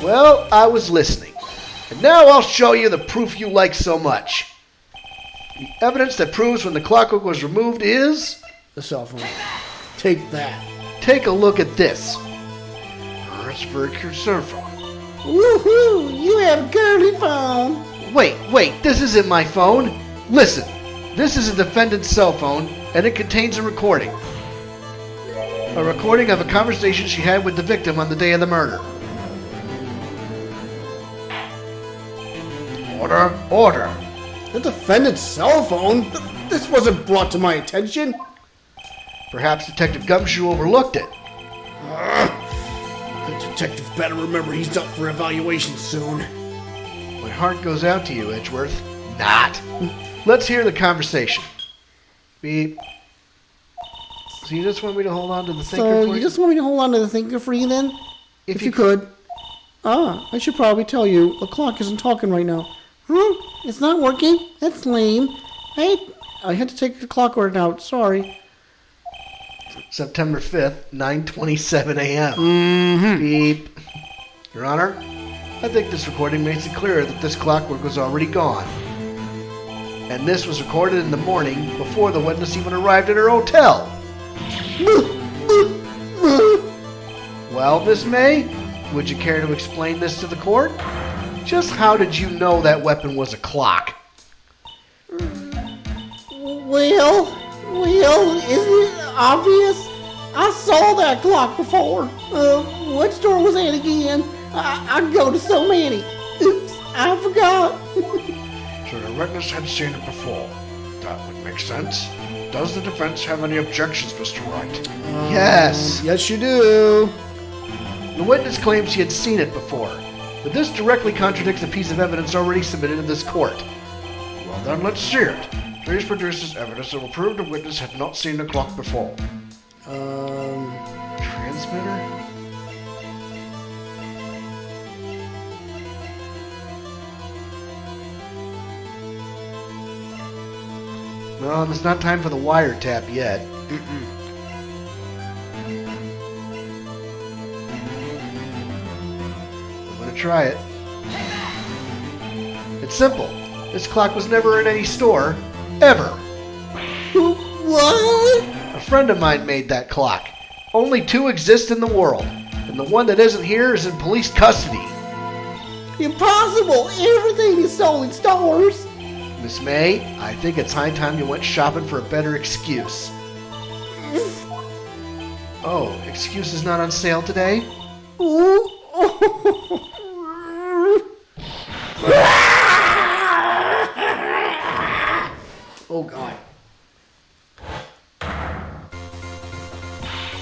Well, I was listening. And now I'll show you the proof you like so much. The evidence that proves when the clockwork was removed is... The cell phone. Take that. Take a look at this. That's a very cute cell phone. Woohoo! You have a girly phone. Wait, this isn't my phone. Listen, this is a defendant's cell phone, and it contains a recording. A recording of a conversation she had with the victim on the day of the murder. Order. The defendant's cell phone? This wasn't brought to my attention. Perhaps Detective Gumshoe overlooked it. The detective better remember he's up for evaluation soon. My heart goes out to you, Edgeworth. not. Let's hear the conversation. Beep. So you just want me to hold on to the thinker So for you just want me to hold on to the thinker for you then? If You could. I should probably tell you, the clock isn't talking right now. Huh? It's not working? That's lame. I had to take the clock right out. Sorry. September 5th, 9:27 a.m. Beep. Your Honor, I think this recording makes it clear that this clockwork was already gone. And this was recorded in the morning before the witness even arrived at her hotel. Well, Miss May, would you care to explain this to the court? Just how did you know that weapon was a clock? Well, isn't it obvious? I saw that clock before. What store was that again? I go to so many. Oops, I forgot. So the witness had seen it before. That would make sense. Does the defense have any objections, Mr. Wright? Yes. Yes, you do. The witness claims she had seen it before, but this directly contradicts a piece of evidence already submitted to this court. Well then, let's see it. Please produce this evidence that will prove the witness had not seen the clock before. Transmitter? No, it's not time for the wiretap yet. I'm gonna try it. It's simple. This clock was never in any store, ever. What? A friend of mine made that clock. Only two exist in the world, and the one that isn't here is in police custody. Impossible. Everything is sold in stores. Miss May, I think it's high time you went shopping for a better excuse. Oh, excuse is not on sale today? Oh, God.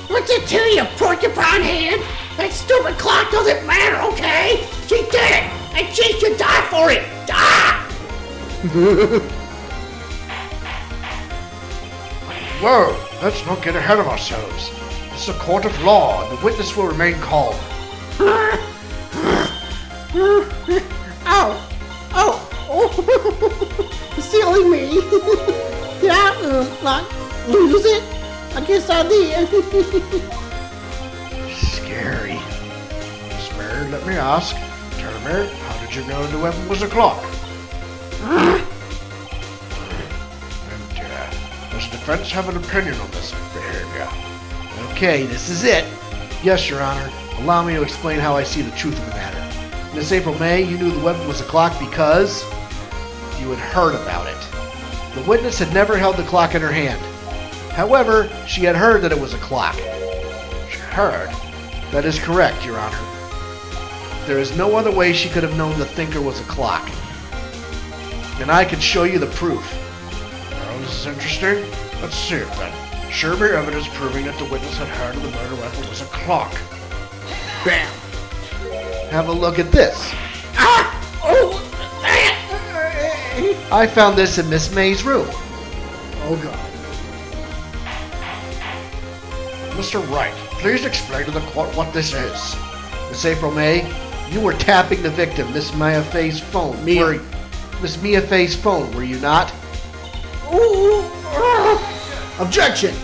What's it to you, porcupine head? That stupid clock doesn't matter, okay? She did it, and she should die for it. Die! Whoa, let's not get ahead of ourselves. This is a court of law, and the witness will remain calm. Silly me. Did I, not lose it? I guess I did. Scary. Miss Mary, let me ask. Tell me, how did you know the weapon was a clock? And does the defense have an opinion on this behavior? Okay, this is it. Yes, Your Honor. Allow me to explain how I see the truth of the matter. Miss April May, you knew the weapon was a clock because you had heard about it. The witness had never held the clock in her hand. However, she had heard that it was a clock. She heard. That is correct, Your Honor. There is no other way she could have known the thinker was a clock. And I could show you the proof. Well, this is interesting. Let's see it then. Show me evidence proving that the witness had heard of the murder weapon was a clock. Bam. Have a look at this. I found this in Miss May's room. Oh, God. Mr. Wright, please explain to the court what this is. Miss April May, you were tapping the victim, Miss Mia Fay's phone. Miss Mia Fay's phone, were you not? Objection!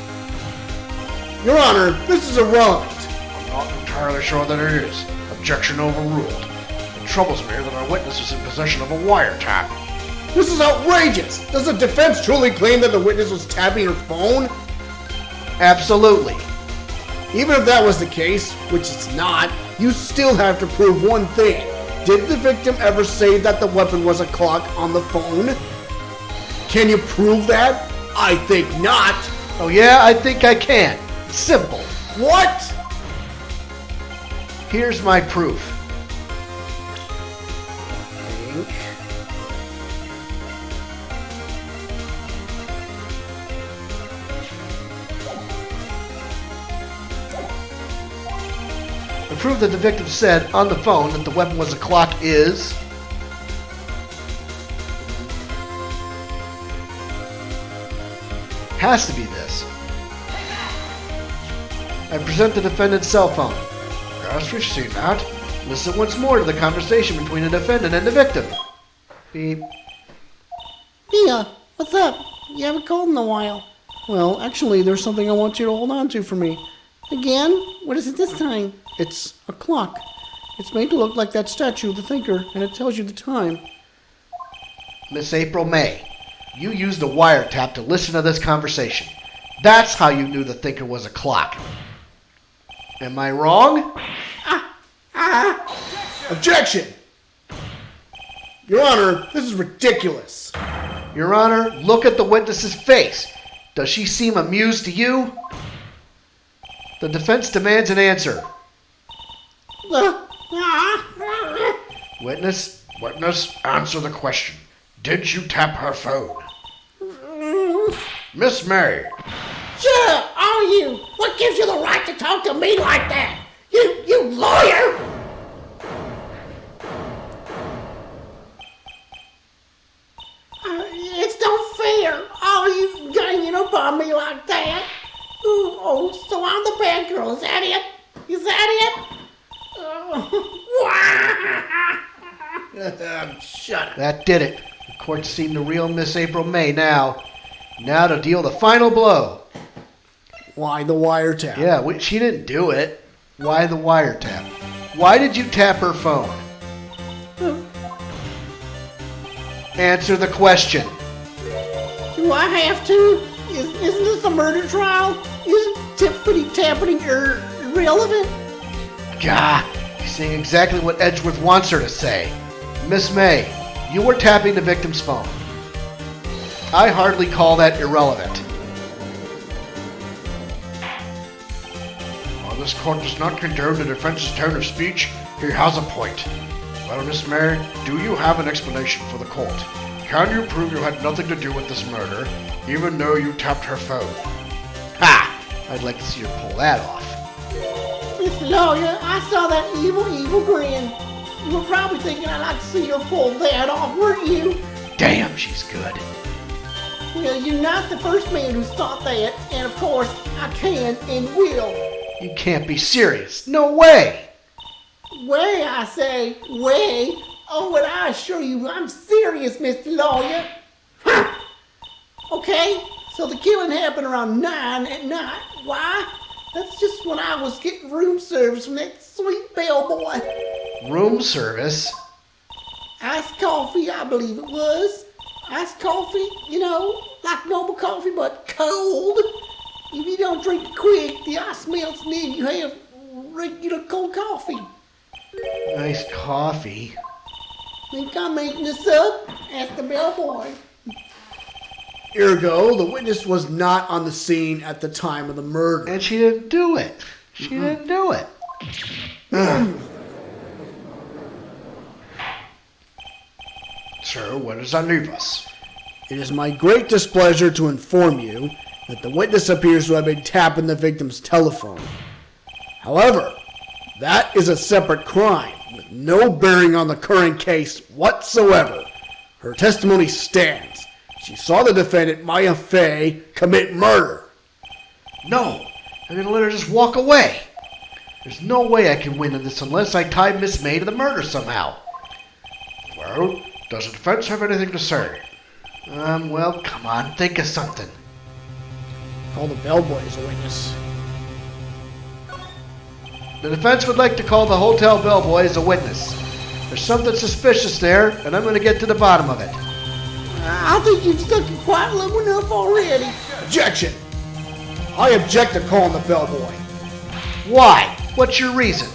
Your Honor, this is irrelevant. I'm not entirely sure that it is. Objection overruled. It troubles me that our witness is in possession of a wiretap. This is outrageous. Does the defense truly claim that the witness was tapping her phone? Absolutely. Even if that was the case, which it's not, you still have to prove one thing. Did the victim ever say that the weapon was a clock on the phone? Can you prove that? I think not. Oh yeah, I think I can. It's simple. What? Here's my proof. The proof that the victim said on the phone that the weapon was a clock is Has to be this. I present the defendant's cell phone. Yes, we've seen that. Listen once more to the conversation between the defendant and the victim. Beep. Yeah, what's up? You haven't called in a while. Well, actually, there's something I want you to hold on to for me. Again? What is it this time? It's a clock. It's made to look like that statue of the thinker, and it tells you the time. Miss April May, you used a wiretap to listen to this conversation. That's how you knew the thinker was a clock. Am I wrong? Objection! Your Honor, this is ridiculous. Your Honor, look at the witness's face. Does she seem amused to you? The defense demands an answer. Witness? Witness, answer the question. Did you tap her phone? Miss May. Shut up, all you! What gives you the right to talk to me like that? You lawyer! It's not fair, all you ganging up on me like that. Oh, so I'm the bad girl, is that it? Is that it? Shut up. That did it. The court's seen the real Miss April May now. Now to deal the final blow. Why the wiretap? Yeah, she didn't do it. Why the wiretap? Why did you tap her phone? Answer the question. Do I have to? Isn't this a murder trial? Isn't tippity-tappity irrelevant? Gah, she's saying exactly what Edgeworth wants her to say. Miss May, you were tapping the victim's phone. I hardly call that irrelevant. While this court does not condone the defense's tone of speech, he has a point. Well, Miss May, do you have an explanation for the court? Can you prove you had nothing to do with this murder, even though you tapped her phone? Ha! I'd like to see her pull that off. Mr. Lawyer, I saw that evil grin. You were probably thinking I'd like to see her pull that off, weren't you? Damn, she's good. Well, you're not the first man who's thought that, and of course, I can and will. You can't be serious. No way! Way, I say, way. Oh, and I assure you, I'm serious, Mr. Lawyer. Huh. Okay, so the killing happened around 9 at night. Why? That's just when I was getting room service from that sweet bellboy. Room service? Iced coffee, I believe it was. Iced coffee, you know, like normal coffee, but cold. If you don't drink it quick, the ice melts and then you have regular cold coffee. Nice coffee. Think I'm making this up? Ask the bellboy. Ergo, the witness was not on the scene at the time of the murder. And she didn't do it. She didn't do it. So, where does that leave us? It is my great displeasure to inform you that the witness appears to have been tapping the victim's telephone. However, that is a separate crime with no bearing on the current case whatsoever. Her testimony stands. She saw the defendant, Maya Fey, commit murder. No, I'm gonna let her just walk away. There's no way I can win in this unless I tie Miss May to the murder somehow. Well, does the defense have anything to say? Well, come on, think of something. Call the bellboy as a witness. The defense would like to call the hotel bellboy as a witness. There's something suspicious there, and I'm gonna get to the bottom of it. I think you've stuck it quite long enough already. Objection! I object to calling the bellboy. Why? What's your reason?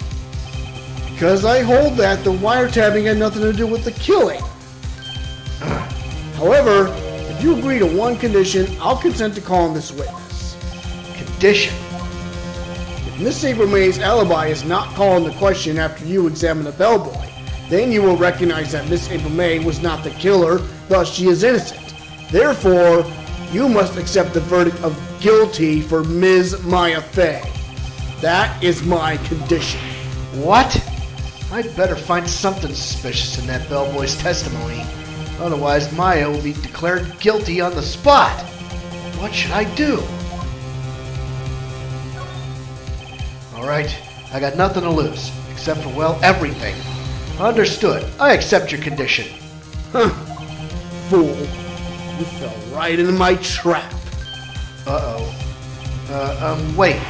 Because I hold that the wiretapping had nothing to do with the killing. However, if you agree to one condition, I'll consent to calling this witness. Condition. If Miss April May's alibi is not called into question after you examine the bellboy, then you will recognize that Miss April May was not the killer, thus she is innocent. Therefore, you must accept the verdict of guilty for Ms. Maya Fey. That is my condition. What? I'd better find something suspicious in that bellboy's testimony. Otherwise, Maya will be declared guilty on the spot. What should I do? Alright, I got nothing to lose, except for, well, everything. Understood. I accept your condition. Huh. Fool. You fell right into my trap. Wait.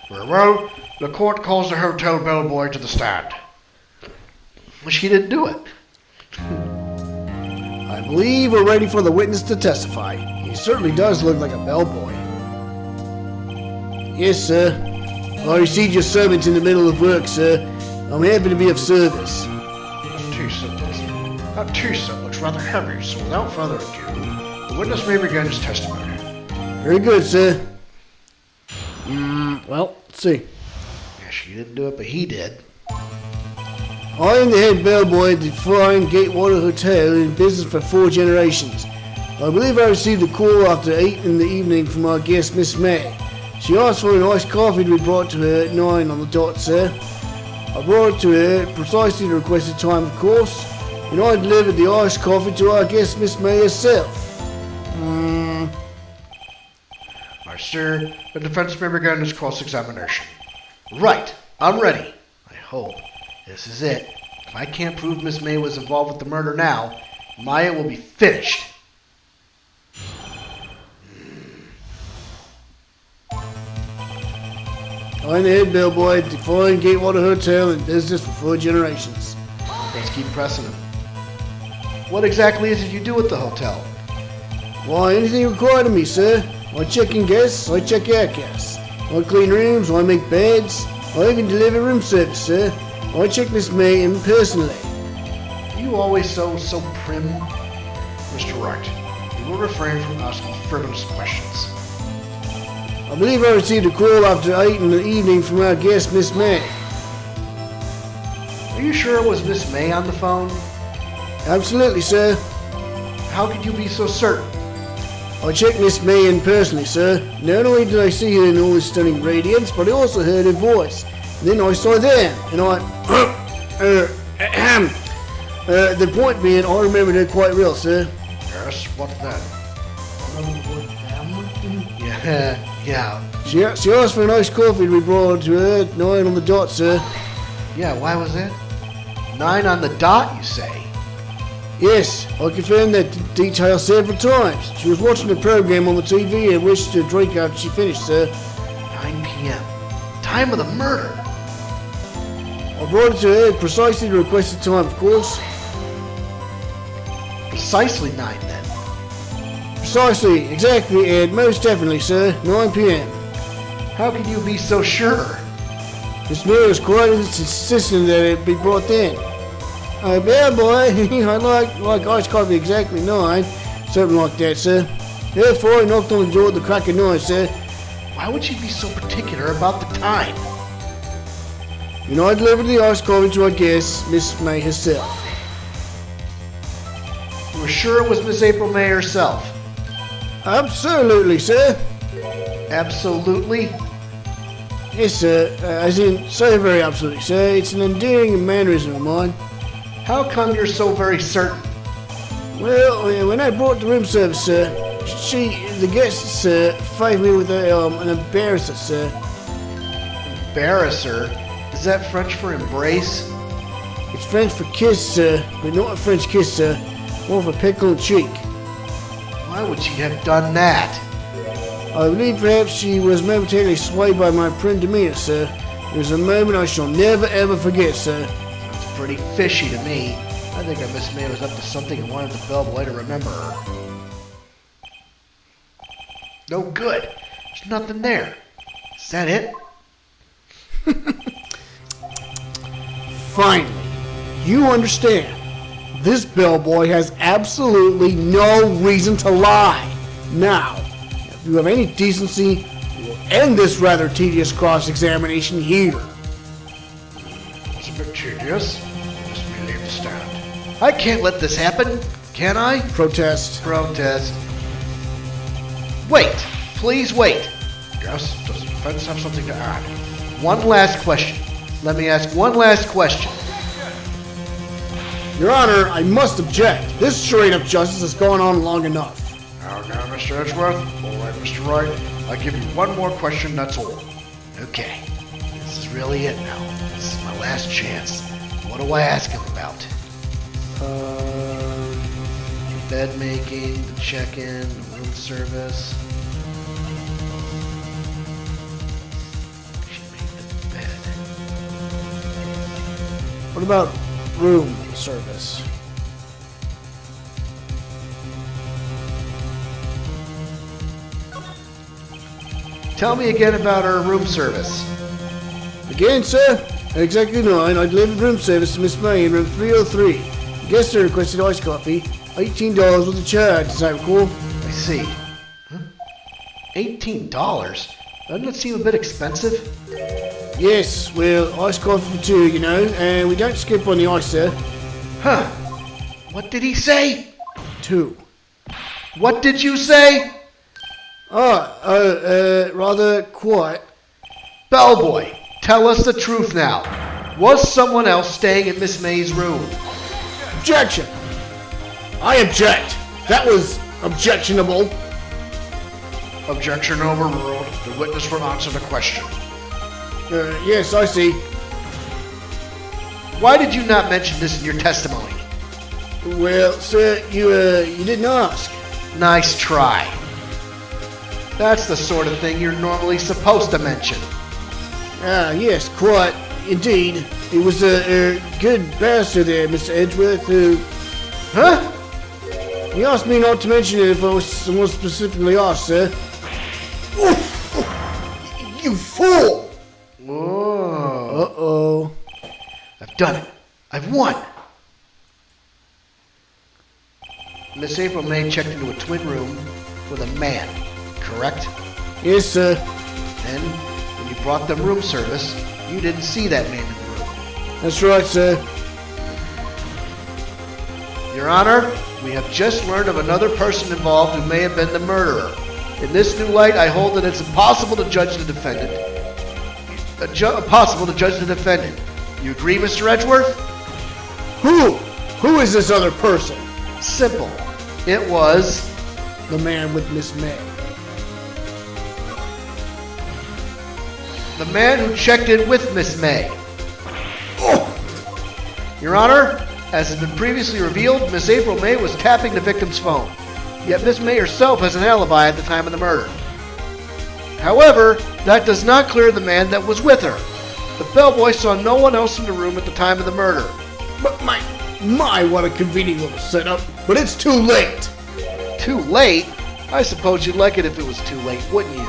Very well. The court calls the hotel bellboy to the stand. Well, she didn't do it. I believe we're ready for the witness to testify. He certainly does look like a bellboy. Yes, sir. I received your summons in the middle of work, sir. I'm happy to be of service. That T-cell looks rather heavy, so without further ado, the witness may begin his testimony. Very good, sir. Well, let's see. Yeah, she didn't do it, but he did. I am the head bellboy at the Flying Gatewater Hotel in business for 4 generations. I believe I received a call after 8 in the evening from our guest, Miss May. She asked for an iced coffee to be brought to her at 9 on the dot, sir. I brought it to her at precisely the requested time, of course, and I delivered the iced coffee to our guest, Miss May herself. I sir, the defense may begin his cross-examination. Right. I'm ready. I hope. This is it. If I can't prove Miss May was involved with the murder now, Maya will be finished. I'm the head bellboy at the Flying Gatewater Hotel in business for 4 generations. Let's keep pressing him. What exactly is it you do at the hotel? Why, anything required of me, sir. I check in guests, I check out guests. I clean rooms, I make beds. I even deliver room service, sir. I check Miss May in personally. Are you always so prim? Mr. Wright, you will refrain from asking frivolous questions. I believe I received a call after 8 in the evening from our guest, Miss May. Are you sure it was Miss May on the phone? Absolutely, sir. How could you be so certain? I checked Miss May in personally, sir. Not only did I see her in all this stunning radiance, but I also heard her voice. And then I saw them, and the point being, I remembered her quite well, sir. Yes, what then? Yeah. She asked for an iced coffee to be brought to her at 9 on the dot, sir. Yeah, why was that? 9 on the dot, you say? Yes, I confirmed that detail several times. She was watching the program on the TV and wished to drink after she finished, sir. 9 p.m. Time of the murder. I brought it to her at precisely the requested time, of course. Precisely 9 then. Precisely, exactly, and most definitely, sir, 9 p.m. How can you be so sure? Miss Miller was quite insistent that it be brought in. Bad boy, I like iced coffee exactly 9, something like that, sir. Therefore, I knocked on the door at the crack of 9, sir. Why would she be so particular about the time? And I delivered the iced coffee to our guest, Miss May herself. You were sure it was Miss April May herself? Absolutely, sir. Absolutely? Yes, sir. As in, so very absolutely, sir. It's an endearing mannerism of mine. How come you're so very certain? Well, when I brought the room service, sir, the guests, sir, favoured me with an embarrasser, sir. Embarrasser? Is that French for embrace? It's French for kiss, sir, but not a French kiss, sir. More of a peck on the cheek. Why would she have done that? I believe perhaps she was momentarily swayed by my prim demeanour, sir. It was a moment I shall never ever forget, sir. Sounds pretty fishy to me. I think our Miss May was up to something and wanted the bellboy to remember her. No good. There's nothing there. Is that it? Finally, you understand. This bellboy has absolutely no reason to lie. Now, if you have any decency, you will end this rather tedious cross-examination here. It's a bit tedious. Miss May leave the stand. I can't let this happen, can I? Protest. Protest. Wait. Please wait. Yes, does the defense have something to add? One last question. Let me ask one last question. Your Honor, I must object. This charade of justice has gone on long enough. Now, Mr. Edgeworth. All right, Mr. Wright. I give you one more question, that's all. Okay, this is really it now. This is my last chance. What do I ask him about? Bed making, the check-in, the room service. She made the bed. What about room service? Tell me again about her room service. Again, sir, at exactly 9, I delivered room service to Miss May in room 303. The guest sir requested iced coffee, $18 with a charge, as I recall. I see. Huh? $18? Doesn't that seem a bit expensive? Yes, well, iced coffee for 2, you know, and we don't skip on the ice, sir. Huh? What did he say? 2. What did you say? Rather quiet. Bellboy, tell us the truth now. Was someone else staying in Miss May's room? Objection! I object! That was objectionable. Objection overruled. The witness will answer the question. Yes, I see. Why did you not mention this in your testimony? Well, sir, you didn't ask. Nice try. That's the sort of thing you're normally supposed to mention. Yes, quite. Indeed. It was a good barrister there, Mr. Edgeworth, who... Huh? He asked me not to mention it if I was more specifically asked, sir. You fool! Whoa. Uh-oh. I've done it. I've won. Miss April May checked into a twin room with a man, correct? Yes, sir. Then, when you brought them room service, you didn't see that man in the room. That's right, sir. Your Honor, we have just learned of another person involved who may have been the murderer. In this new light, I hold that it's impossible to judge the defendant. Impossible to judge the defendant. You agree, Mr. Edgeworth? Who? Who is this other person? Simple. It was The man with Miss May. the man who checked in with Miss May. Your Honor, as has been previously revealed, Miss April May was tapping the victim's phone. Yet Miss May herself has an alibi at the time of the murder. However, that does not clear the man that was with her. The bellboy saw no one else in the room at the time of the murder. But my, what a convenient little setup. But it's too late. Too late? I suppose you'd like it if it was too late, wouldn't you?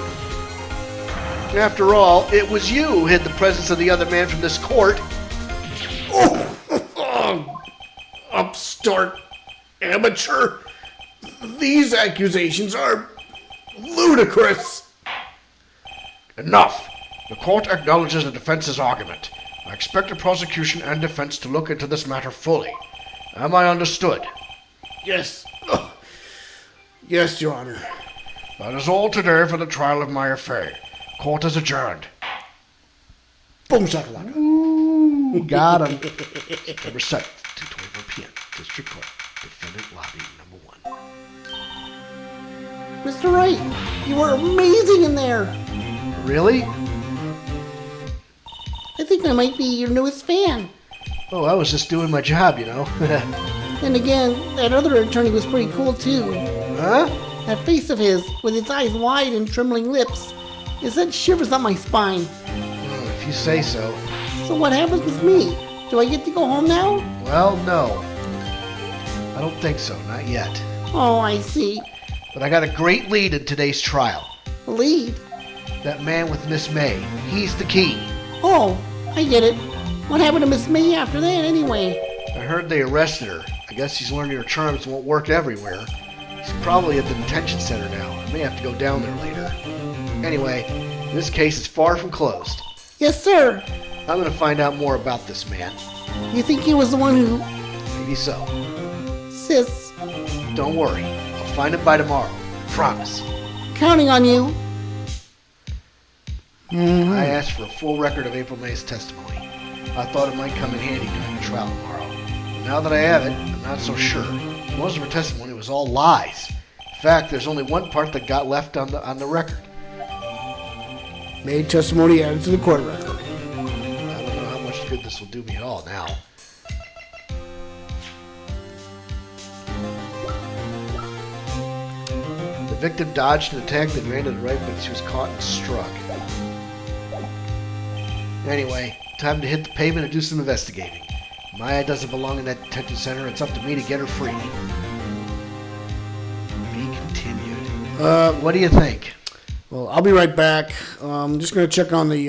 After all, it was you who hid the presence of the other man from this court. Upstart amateur. These accusations are ludicrous. Enough! The court acknowledges the defense's argument. I expect the prosecution and defense to look into this matter fully. Am I understood? Yes. Yes, Your Honor. That is all today for the trial of my affair. Court is adjourned. Boom shakalaka. Got him. September 7th, 2:24 p.m. District Court. Defendant lobby number 1. Mr. Wright, you were amazing in there. Really? I think I might be your newest fan. Oh, I was just doing my job, you know. And again, that other attorney was pretty cool too. Huh? That face of his, with his eyes wide and trembling lips, it sent shivers up my spine. If you say so. So what happens with me? Do I get to go home now? Well, no. I don't think so, not yet. Oh, I see. But I got a great lead in today's trial. A lead. That man with Miss May. He's the key. Oh, I get it. What happened to Miss May after that anyway? I heard they arrested her. I guess she's learning her charms won't work everywhere. She's probably at the detention center now. I may have to go down there later. Anyway, this case is far from closed. Yes, sir. I'm going to find out more about this man. You think he was the one who... Maybe so. Sis, Don't worry. I'll find him by tomorrow. Promise. counting on you. I asked for a full record of April May's testimony. I thought it might come in handy during the trial tomorrow. Now that I have it, I'm not so sure. Most of her testimony was all lies. In fact, there's only one part that got left on the record. Made testimony added to the court record. I don't know how much good this will do me at all now. The victim dodged an attack that ran to the right, but she was caught and struck. Anyway, time to hit the pavement and do some investigating. Maya doesn't belong in that detention center. It's up to me to get her free. Be continued. What do you think? Well, I'll be right back. I'm just going to check on the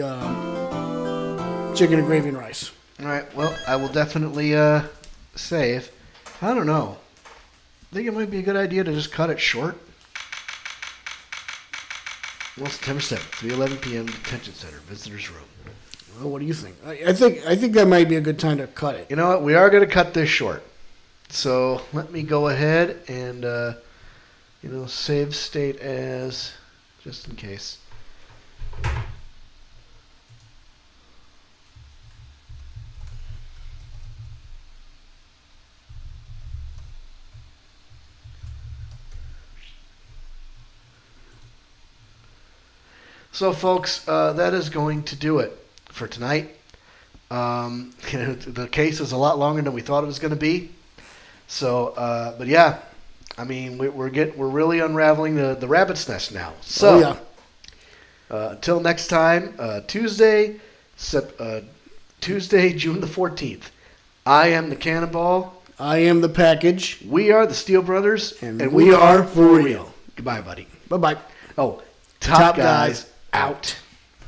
chicken and gravy and rice. All right. Well, I will definitely save. I don't know. I think it might be a good idea to just cut it short. Well, September 7th, 3:11 p.m. Detention Center, visitors' room. Well, what do you think? I think that might be a good time to cut it. You know what? We are going to cut this short. So let me go ahead and, save state as, just in case. So, folks, that is going to do it for tonight. The case is a lot longer than we thought it was going to be. So, but yeah, I mean, we're really unraveling the rabbit's nest now. So, until next time, Tuesday, June the 14th. I am the Cannonball. I am the package. We are the Steel Brothers, and we are for real. Goodbye, buddy. Bye-bye. Oh, Top Guys out.